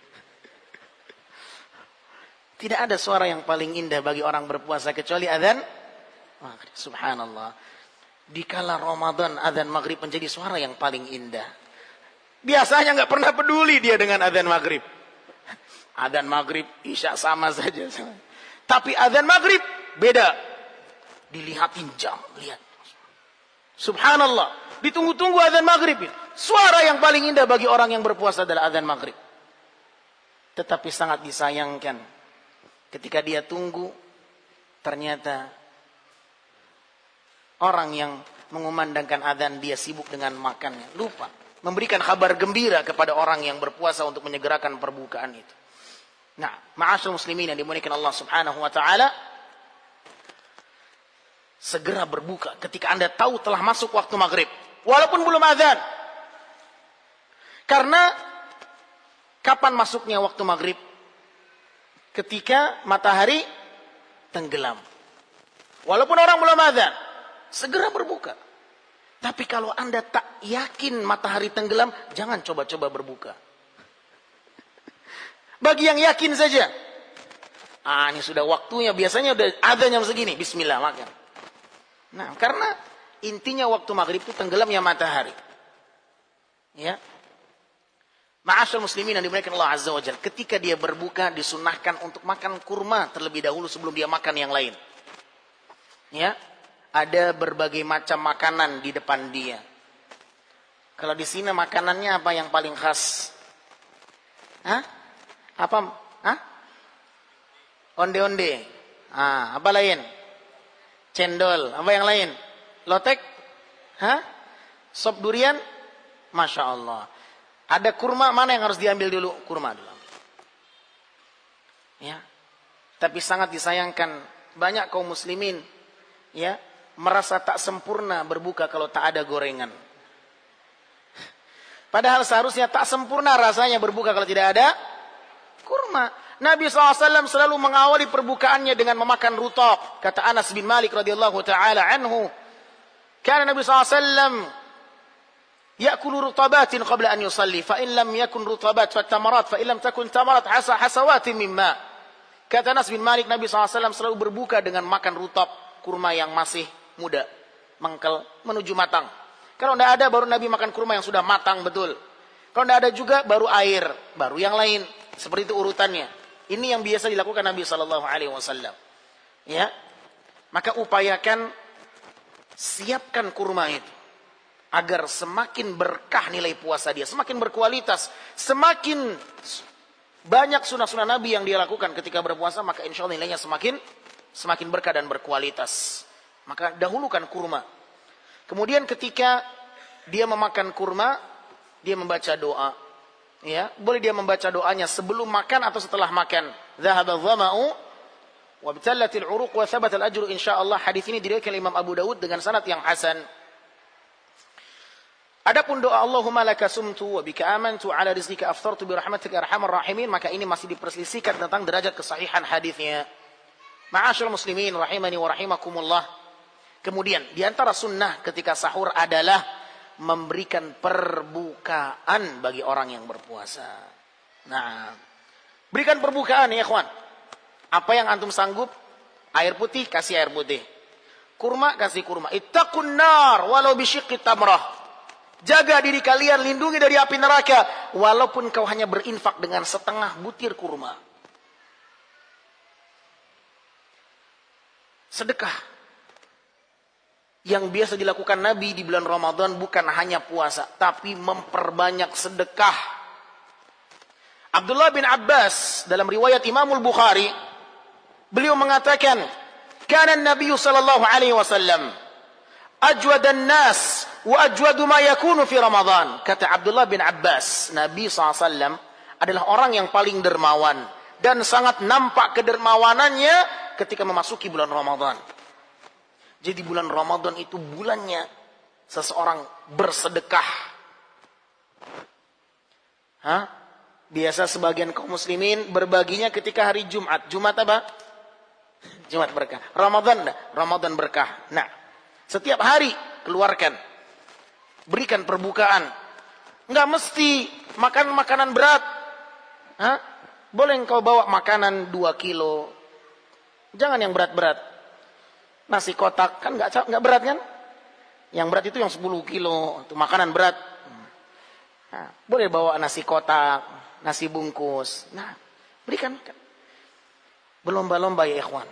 Tidak ada suara yang paling indah bagi orang berpuasa kecuali adzan maghrib. Subhanallah. Di kala Ramadan adzan maghrib menjadi suara yang paling indah. Biasanya nggak pernah peduli dia dengan adzan maghrib. Adzan maghrib, isya sama saja. Tapi adzan maghrib beda. Dilihatin jam, lihat. Subhanallah. Ditunggu-tunggu adzan maghrib. Suara yang paling indah bagi orang yang berpuasa adalah adzan maghrib. Tetapi sangat disayangkan, ketika dia tunggu, ternyata orang yang mengumandangkan adzan dia sibuk dengan makannya, lupa memberikan kabar gembira kepada orang yang berpuasa untuk menyegerakan perbukaan itu. Nah, ma'asyiral muslimin yang dimuliakan Allah Subhanahu wa taala, segera berbuka ketika Anda tahu telah masuk waktu maghrib, walaupun belum adzan. Karena kapan masuknya waktu maghrib? Ketika matahari tenggelam. Walaupun orang belum azan, segera berbuka. Tapi kalau Anda tak yakin matahari tenggelam, jangan coba-coba berbuka. Bagi yang yakin saja. Ini sudah waktunya, biasanya udah azan jam segini, bismillah makan. Nah, karena intinya waktu maghrib itu tenggelamnya matahari. Ya. Ma'asyal muslimin yang dimuliakan Allah Azza wa Jalla, ketika dia berbuka disunahkan untuk makan kurma terlebih dahulu sebelum dia makan yang lain. Ya, ada berbagai macam makanan di depan dia. Kalau di sini makanannya apa yang paling khas? Apa? Onde-onde. Apa lain? Cendol. Apa yang lain? Lotek? Sop durian? Masya Allah. Ada kurma, mana yang harus diambil dulu? Kurma dulu. Ya. Tapi sangat disayangkan banyak kaum muslimin ya merasa tak sempurna berbuka kalau tak ada gorengan. Padahal seharusnya tak sempurna rasanya berbuka kalau tidak ada kurma. Nabi SAW selalu mengawali perbukaannya dengan memakan rutab. Kata Anas bin Malik radhiyallahu taala anhu, "Kana Nabi SAW ya'kulu rutabatin qabla an yusalli, fa in lam yakun rutabat fatamarat, fa in lam takun tamarat hasawatin mimma." Kata Anas bin Malik, Nabi SAW selalu berbuka dengan makan rutab, kurma yang masih muda, mengkel, menuju matang. Kalau tidak ada, baru Nabi makan kurma yang sudah matang betul. Kalau tidak ada juga, baru air, baru yang lain. Seperti itu urutannya. Ini yang biasa dilakukan Nabi SAW. Ya, maka upayakan siapkan kurma itu agar semakin berkah nilai puasa dia, semakin berkualitas, semakin banyak sunah-sunah Nabi yang dia lakukan ketika berpuasa, maka insya Allah nilainya semakin berkah dan berkualitas. Maka dahulukan kurma. Kemudian ketika dia memakan kurma, dia membaca doa. Ya, boleh dia membaca doanya sebelum makan atau setelah makan. Dhahaba dhama'u wa btallatil uruq wa thabata al-ajru insyaallah. Hadis ini diriwayatkan Imam Abu Dawud dengan sanad yang hasan. Adapun doa Allahumma laka sumtu wa bika amantu ala rizqika aftartu bi rahmatika arhamar rahimin, maka ini masih diperselisihkan tentang derajat kesahihan hadisnya. Ma'asyarul muslimin rahimani wa rahimakumullah. Kemudian di antara sunnah ketika sahur adalah memberikan perbukaan bagi orang yang berpuasa. Nah, berikan perbukaan ya ikhwan. Apa yang antum sanggup? Air putih, kasih air putih. Kurma, kasih kurma. Ittaqun nar walau bisyiqqi tamrah. Jaga diri kalian, lindungi dari api neraka walaupun kau hanya berinfak dengan setengah butir kurma. Sedekah yang biasa dilakukan Nabi di bulan Ramadan bukan hanya puasa, tapi memperbanyak sedekah. Abdullah bin Abbas dalam riwayat Imamul Bukhari, beliau mengatakan, "Kana Nabi sallallahu alaihi wasallam ajwadan nas wa ajwadu ma yakunu fi Ramadan." Kata Abdullah bin Abbas, Nabi SAW adalah orang yang paling dermawan dan sangat nampak kedermawanannya ketika memasuki bulan Ramadan. Jadi bulan Ramadan itu bulannya seseorang bersedekah. Biasa sebagian kaum muslimin berbaginya ketika hari Jumat. Jumat apa? Jumat berkah. Ramadan berkah. Nah, setiap hari keluarkan. Berikan perbukaan. Enggak mesti makan makanan berat. Boleh engkau bawa makanan 2 kilo. Jangan yang berat-berat. Nasi kotak kan enggak berat kan? Yang berat itu yang 10 kilo. Itu makanan berat. Boleh bawa nasi kotak, nasi bungkus. Nah, berikan. Berlomba-lomba ya ikhwan.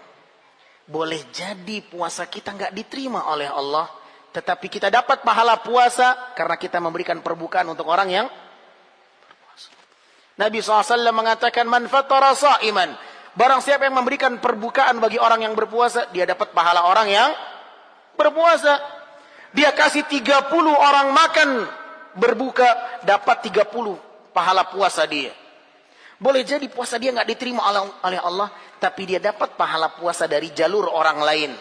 Boleh jadi puasa kita enggak diterima oleh Allah, tetapi kita dapat pahala puasa karena kita memberikan perbukaan untuk orang yang berpuasa. Nabi SAW mengatakan, "Man fattara sha'iman." Barang siapa yang memberikan perbukaan bagi orang yang berpuasa, dia dapat pahala orang yang berpuasa. Dia kasih 30 orang makan berbuka, dapat 30 pahala puasa dia. Boleh jadi puasa dia nggak diterima oleh Allah, tapi dia dapat pahala puasa dari jalur orang lain.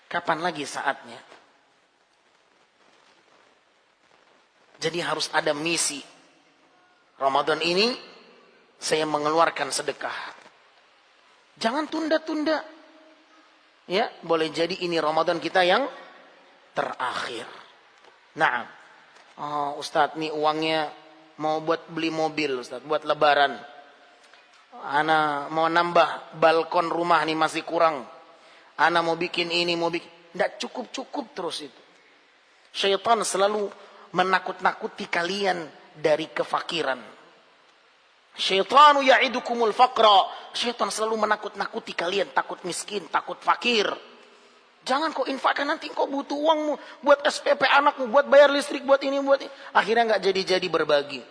Kapan lagi saatnya? Jadi harus ada misi. Ramadan ini saya mengeluarkan sedekah. Jangan tunda-tunda. Ya, boleh jadi ini Ramadan kita yang terakhir. Nah, oh, Ustadz, nih uangnya mau buat beli mobil, Ustadz, buat lebaran. Ana mau nambah balkon rumah nih masih kurang. Ana mau bikin ini, mau bikin. Tidak cukup-cukup terus itu. Syaitan selalu menakut-nakuti kalian dari kefakiran. Syaitanu ya'idukumul faqra. Syaitan selalu menakut-nakuti kalian, takut miskin, takut fakir. Jangan kau infakkan, nanti kau butuh uangmu buat SPP anakmu, buat bayar listrik, buat ini, buat ini. Akhirnya nggak jadi-jadi berbagi.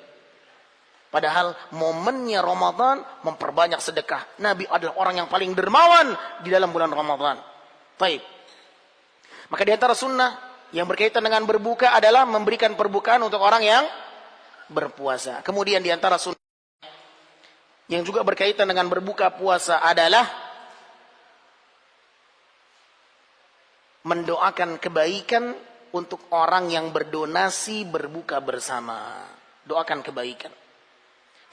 Padahal momennya Ramadan memperbanyak sedekah. Nabi adalah orang yang paling dermawan di dalam bulan Ramadan. Baik. Maka di antara sunnah yang berkaitan dengan berbuka adalah memberikan perbukaan untuk orang yang berpuasa. Kemudian di antara sunnah yang juga berkaitan dengan berbuka puasa adalah mendoakan kebaikan untuk orang yang berdonasi berbuka bersama. Doakan kebaikan.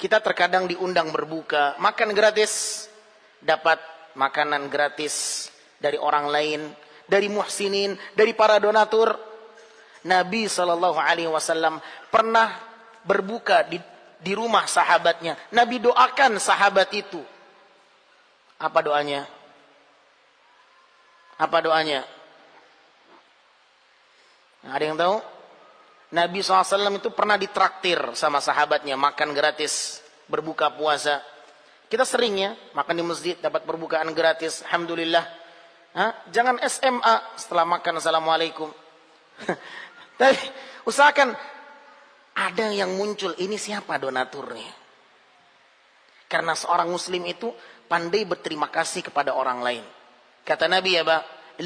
Kita terkadang diundang berbuka, makan gratis, dapat makanan gratis dari orang lain, dari muhsinin, dari para donatur. Nabi SAW pernah berbuka di rumah sahabatnya. Nabi doakan sahabat itu. Apa doanya? Apa doanya? Nah, ada yang tahu? Nabi SAW itu pernah ditraktir sama sahabatnya makan gratis, berbuka puasa. Kita sering ya makan di masjid dapat perbukaan gratis. Alhamdulillah. Jangan SMA setelah makan assalamualaikum. Tapi usahakan ada yang muncul, ini siapa donaturnya? Karena seorang muslim itu pandai berterima kasih kepada orang lain. Kata Nabi ya,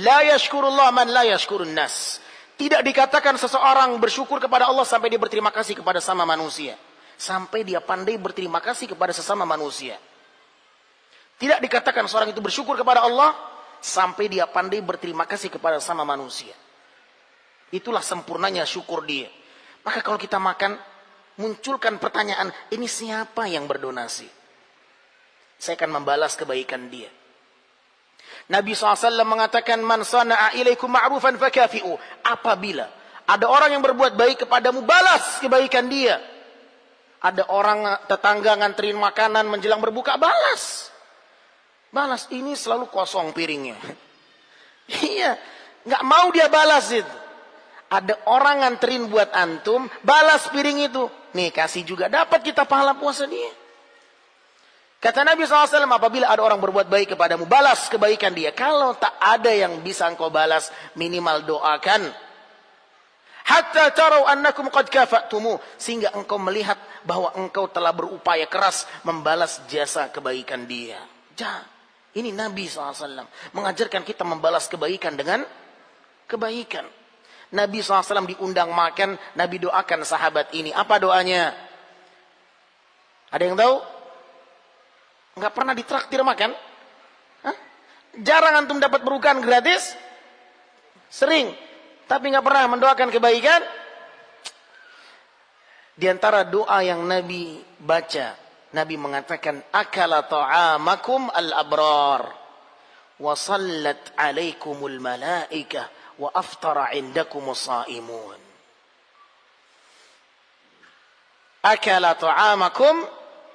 la yashkurullah man la yashkurun nas. Tidak dikatakan seseorang bersyukur kepada Allah sampai dia berterima kasih kepada sama manusia. Sampai dia pandai berterima kasih kepada sesama manusia. Tidak dikatakan seorang itu bersyukur kepada Allah sampai dia pandai berterima kasih kepada sama manusia. Itulah sempurnanya syukur dia. Maka kalau kita makan, munculkan pertanyaan, ini siapa yang berdonasi? Saya akan membalas kebaikan dia. Nabi SAW mengatakan, man sana'a ilaikum ma'rufan fakafi'u. Apabila ada orang yang berbuat baik kepadamu, balas kebaikan dia. Ada orang tetangga nganterin makanan menjelang berbuka, balas. Balas, ini selalu kosong piringnya. Iya, nggak mau dia balas itu. Ada orang nganterin buat antum, balas piring itu. Nih, kasih juga, dapat kita pahala puasa dia. Kata Nabi SAW, apabila ada orang berbuat baik kepadamu, balas kebaikan dia. Kalau tak ada yang bisa engkau balas, minimal doakan. Hatta tarau annakum qad kafa'tumu. Sehingga engkau melihat bahwa engkau telah berupaya keras membalas jasa kebaikan dia. Ini Nabi SAW mengajarkan kita membalas kebaikan dengan kebaikan. Nabi SAW diundang makan, Nabi doakan sahabat ini. Apa doanya? Ada yang tahu? Enggak pernah ditraktir makan? Jarang antum dapat berbukaan gratis? Sering. Tapi enggak pernah mendoakan kebaikan? Di antara doa yang Nabi baca, Nabi mengatakan, akala ta'amakum al-abrar wa sallat alaikumul malaikah wa aftara indakumus saimun. Akala ta'amakum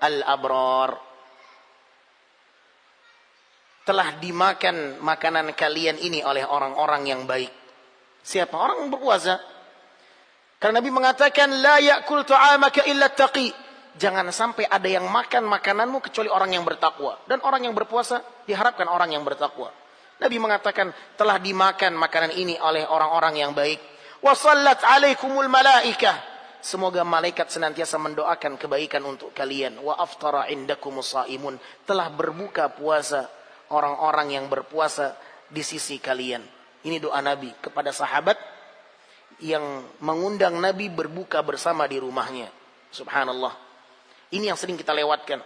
al-abrar. Telah dimakan makanan kalian ini oleh orang-orang yang baik. Siapa? Orang yang berpuasa. Karena Nabi mengatakan, la ya'kul ta'amaka illa taqi. Jangan sampai ada yang makan makananmu kecuali orang yang bertakwa. Dan orang yang berpuasa diharapkan orang yang bertakwa. Nabi mengatakan telah dimakan makanan ini oleh orang-orang yang baik. Wa sallat alaikumul malaikah. Semoga malaikat senantiasa mendoakan kebaikan untuk kalian. Wa aftara indakumus saimun. Telah berbuka puasa orang-orang yang berpuasa di sisi kalian. Ini doa Nabi kepada sahabat yang mengundang Nabi berbuka bersama di rumahnya. Subhanallah. Ini yang sering kita lewatkan.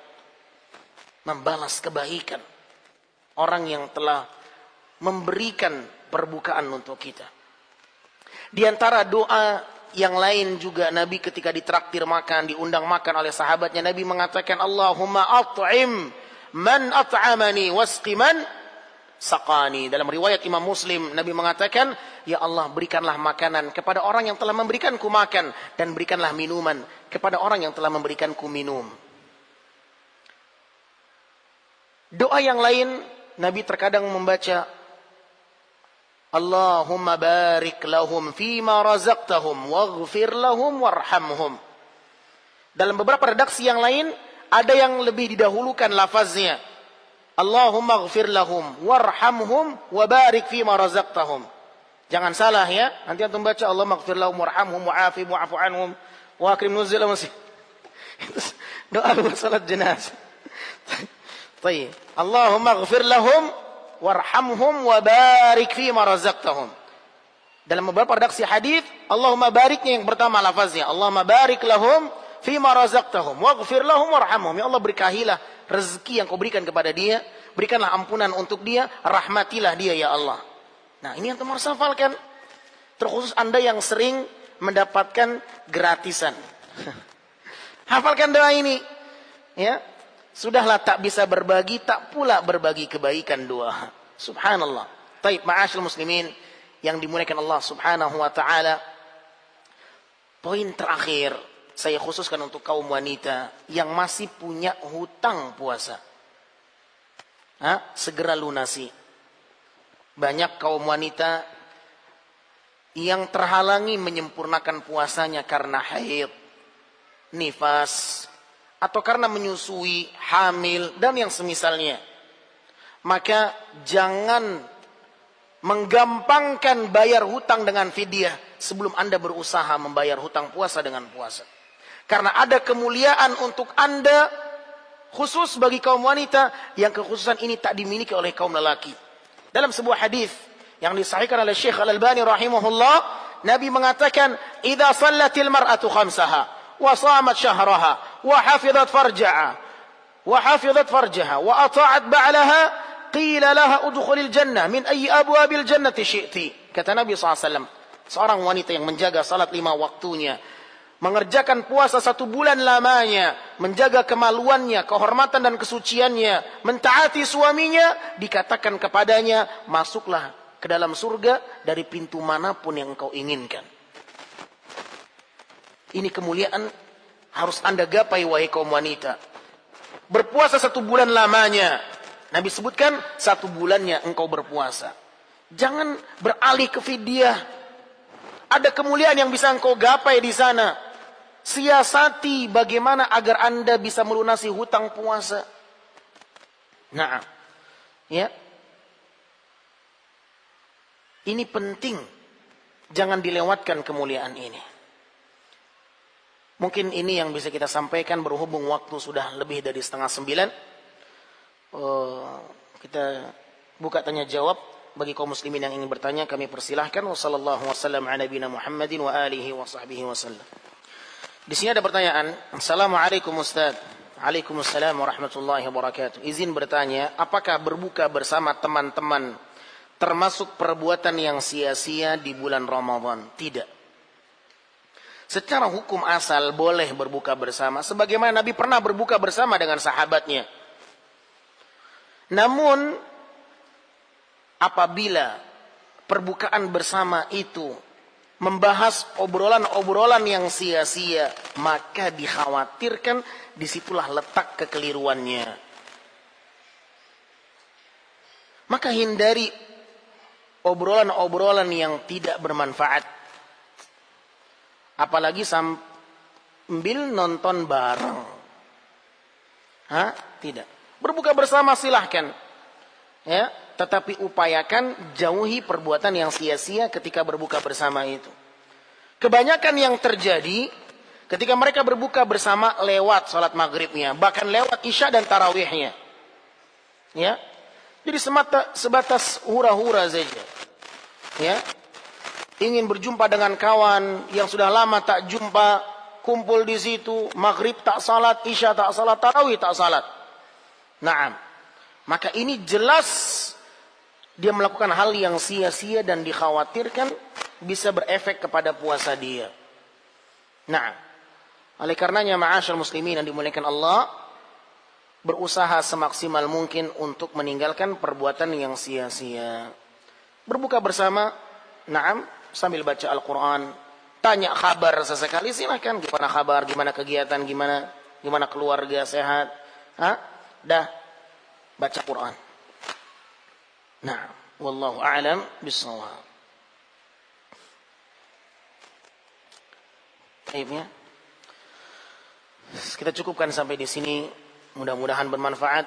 Membalas kebaikan orang yang telah memberikan perbukaan untuk kita. Di antara doa yang lain juga Nabi ketika ditraktir makan, diundang makan oleh sahabatnya, Nabi mengatakan, Allahumma at'im man at'amani wasqi man saqani. Dalam riwayat Imam Muslim, Nabi mengatakan, ya Allah, berikanlah makanan kepada orang yang telah memberikanku makan, dan berikanlah minuman kepada orang yang telah memberikanku minum. Doa yang lain, Nabi terkadang membaca, Allahumma barik lahum fima razaqtahum waghfir lahum warhamhum. Dalam beberapa redaksi yang lain, ada yang lebih didahulukan lafaznya, Allahumma ghfir lahum warhamhum wa barik fima razaqtahum. Jangan salah ya, nanti antum baca Allahumma ghfir lahum warhamhum wa'afihim wa'fu anhum wa akrim nuzulahum. Doa salat jenazah. Baik. Allahumma ghfir lahum warhamhum wa barik fima razaqtahum. Dalam beberapa redaksi hadis, Allahumma bariknya yang pertama lafaznya, Allahumma barik lahum fima razaqtahum waghfir lahum warhamhum. Ya Allah, berkahilah rezeki yang kau berikan kepada dia, berikanlah ampunan untuk dia, rahmatilah dia ya Allah. Nah, ini yang kamu harus hafalkan. Terkhusus Anda yang sering mendapatkan gratisan. Hafalkan doa ini. Ya. Sudahlah tak bisa berbagi, tak pula berbagi kebaikan doa. Subhanallah. Taib, ma'asyil muslimin yang dimuliakan Allah Subhanahu wa taala. Poin terakhir saya khususkan untuk kaum wanita yang masih punya hutang puasa. Segera lunasi. Banyak kaum wanita yang terhalangi menyempurnakan puasanya karena haid, nifas, atau karena menyusui, hamil, dan yang semisalnya. Maka jangan menggampangkan bayar hutang dengan fidyah sebelum Anda berusaha membayar hutang puasa dengan puasa. Karena ada kemuliaan untuk Anda khusus bagi kaum wanita yang kekhususan ini tak dimiliki oleh kaum lelaki. Dalam sebuah hadis yang disahihkan oleh Syekh Al-Albani rahimahullah, Nabi mengatakan, "Idza shallatil mar'atu khamsaha wa shamat syahraha wa hafizat farjaha wa ata'at ba'laha qila laha udkhulil jannah min ayyi abwabil jannati syi'ti." Kata Nabi SAW, seorang wanita yang menjaga salat 5 waktunya, mengerjakan puasa 1 bulan lamanya, menjaga kemaluannya, kehormatan dan kesuciannya, mentaati suaminya, dikatakan kepadanya, masuklah ke dalam surga dari pintu manapun yang engkau inginkan. Ini kemuliaan harus Anda gapai, wahai kaum wanita. Berpuasa 1 bulan lamanya. Nabi sebutkan 1 bulannya engkau berpuasa. Jangan beralih ke fidyah. Ada kemuliaan yang bisa engkau gapai di sana. Siasati bagaimana agar Anda bisa melunasi hutang puasa. Nah, ya. Ini penting. Jangan dilewatkan kemuliaan ini. Mungkin ini yang bisa kita sampaikan berhubung waktu sudah lebih dari 8:30. Kita buka tanya jawab. Bagi kaum muslimin yang ingin bertanya, kami persilahkan. Wassallallahu wasallam ala nabiyina Muhammadin wa alihi wa sahbihi wasallam. Di sini ada pertanyaan. Assalamualaikum Ustaz. Waalaikumsalam warahmatullahi wabarakatuh. Izin bertanya, apakah berbuka bersama teman-teman termasuk perbuatan yang sia-sia di bulan Ramadan? Tidak. Secara hukum asal boleh berbuka bersama, sebagaimana Nabi pernah berbuka bersama dengan sahabatnya. Namun apabila perbukaan bersama itu membahas obrolan-obrolan yang sia-sia, maka dikhawatirkan disitulah letak kekeliruannya. Maka hindari obrolan-obrolan yang tidak bermanfaat. Apalagi sambil nonton bareng. Tidak. Berbuka bersama silahkan. Ya, tetapi upayakan jauhi perbuatan yang sia-sia ketika berbuka bersama itu. Kebanyakan yang terjadi ketika mereka berbuka bersama lewat salat maghribnya, bahkan lewat isya dan tarawihnya. Ya. Jadi sebatas hura-hura saja. Ya. Ingin berjumpa dengan kawan yang sudah lama tak jumpa, kumpul di situ, maghrib tak salat, isya tak salat, tarawih tak salat. Naam. Maka ini jelas dia melakukan hal yang sia-sia dan dikhawatirkan bisa berefek kepada puasa dia. Nah, oleh karenanya ma'asyar muslimin yang dimuliakan Allah, berusaha semaksimal mungkin untuk meninggalkan perbuatan yang sia-sia. Berbuka bersama, naam, sambil baca Al-Quran. Tanya kabar sesekali, silahkan. Gimana kabar, gimana kegiatan, gimana keluarga, sehat. Dah, baca Quran. Nah, wallahu a'lam bishawab. Baiknya, kita cukupkan sampai di sini. Mudah-mudahan bermanfaat.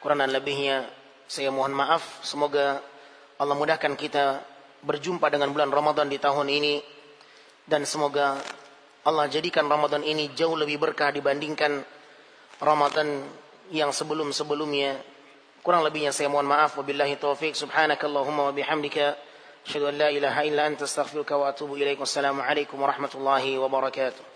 Kurang dan lebihnya saya mohon maaf. Semoga Allah mudahkan kita berjumpa dengan bulan Ramadan di tahun ini, dan semoga Allah jadikan Ramadan ini jauh lebih berkah dibandingkan Ramadan yang sebelum-sebelumnya. Kurang lebihnya saya mohon maaf. Wabillahi taufik. Subhanakallahumma wa bihamdika asyhadu an la ilaha illa anta astaghfiruka wa atubu ilaik. Wassalamu alaikum warahmatullahi wabarakatuh.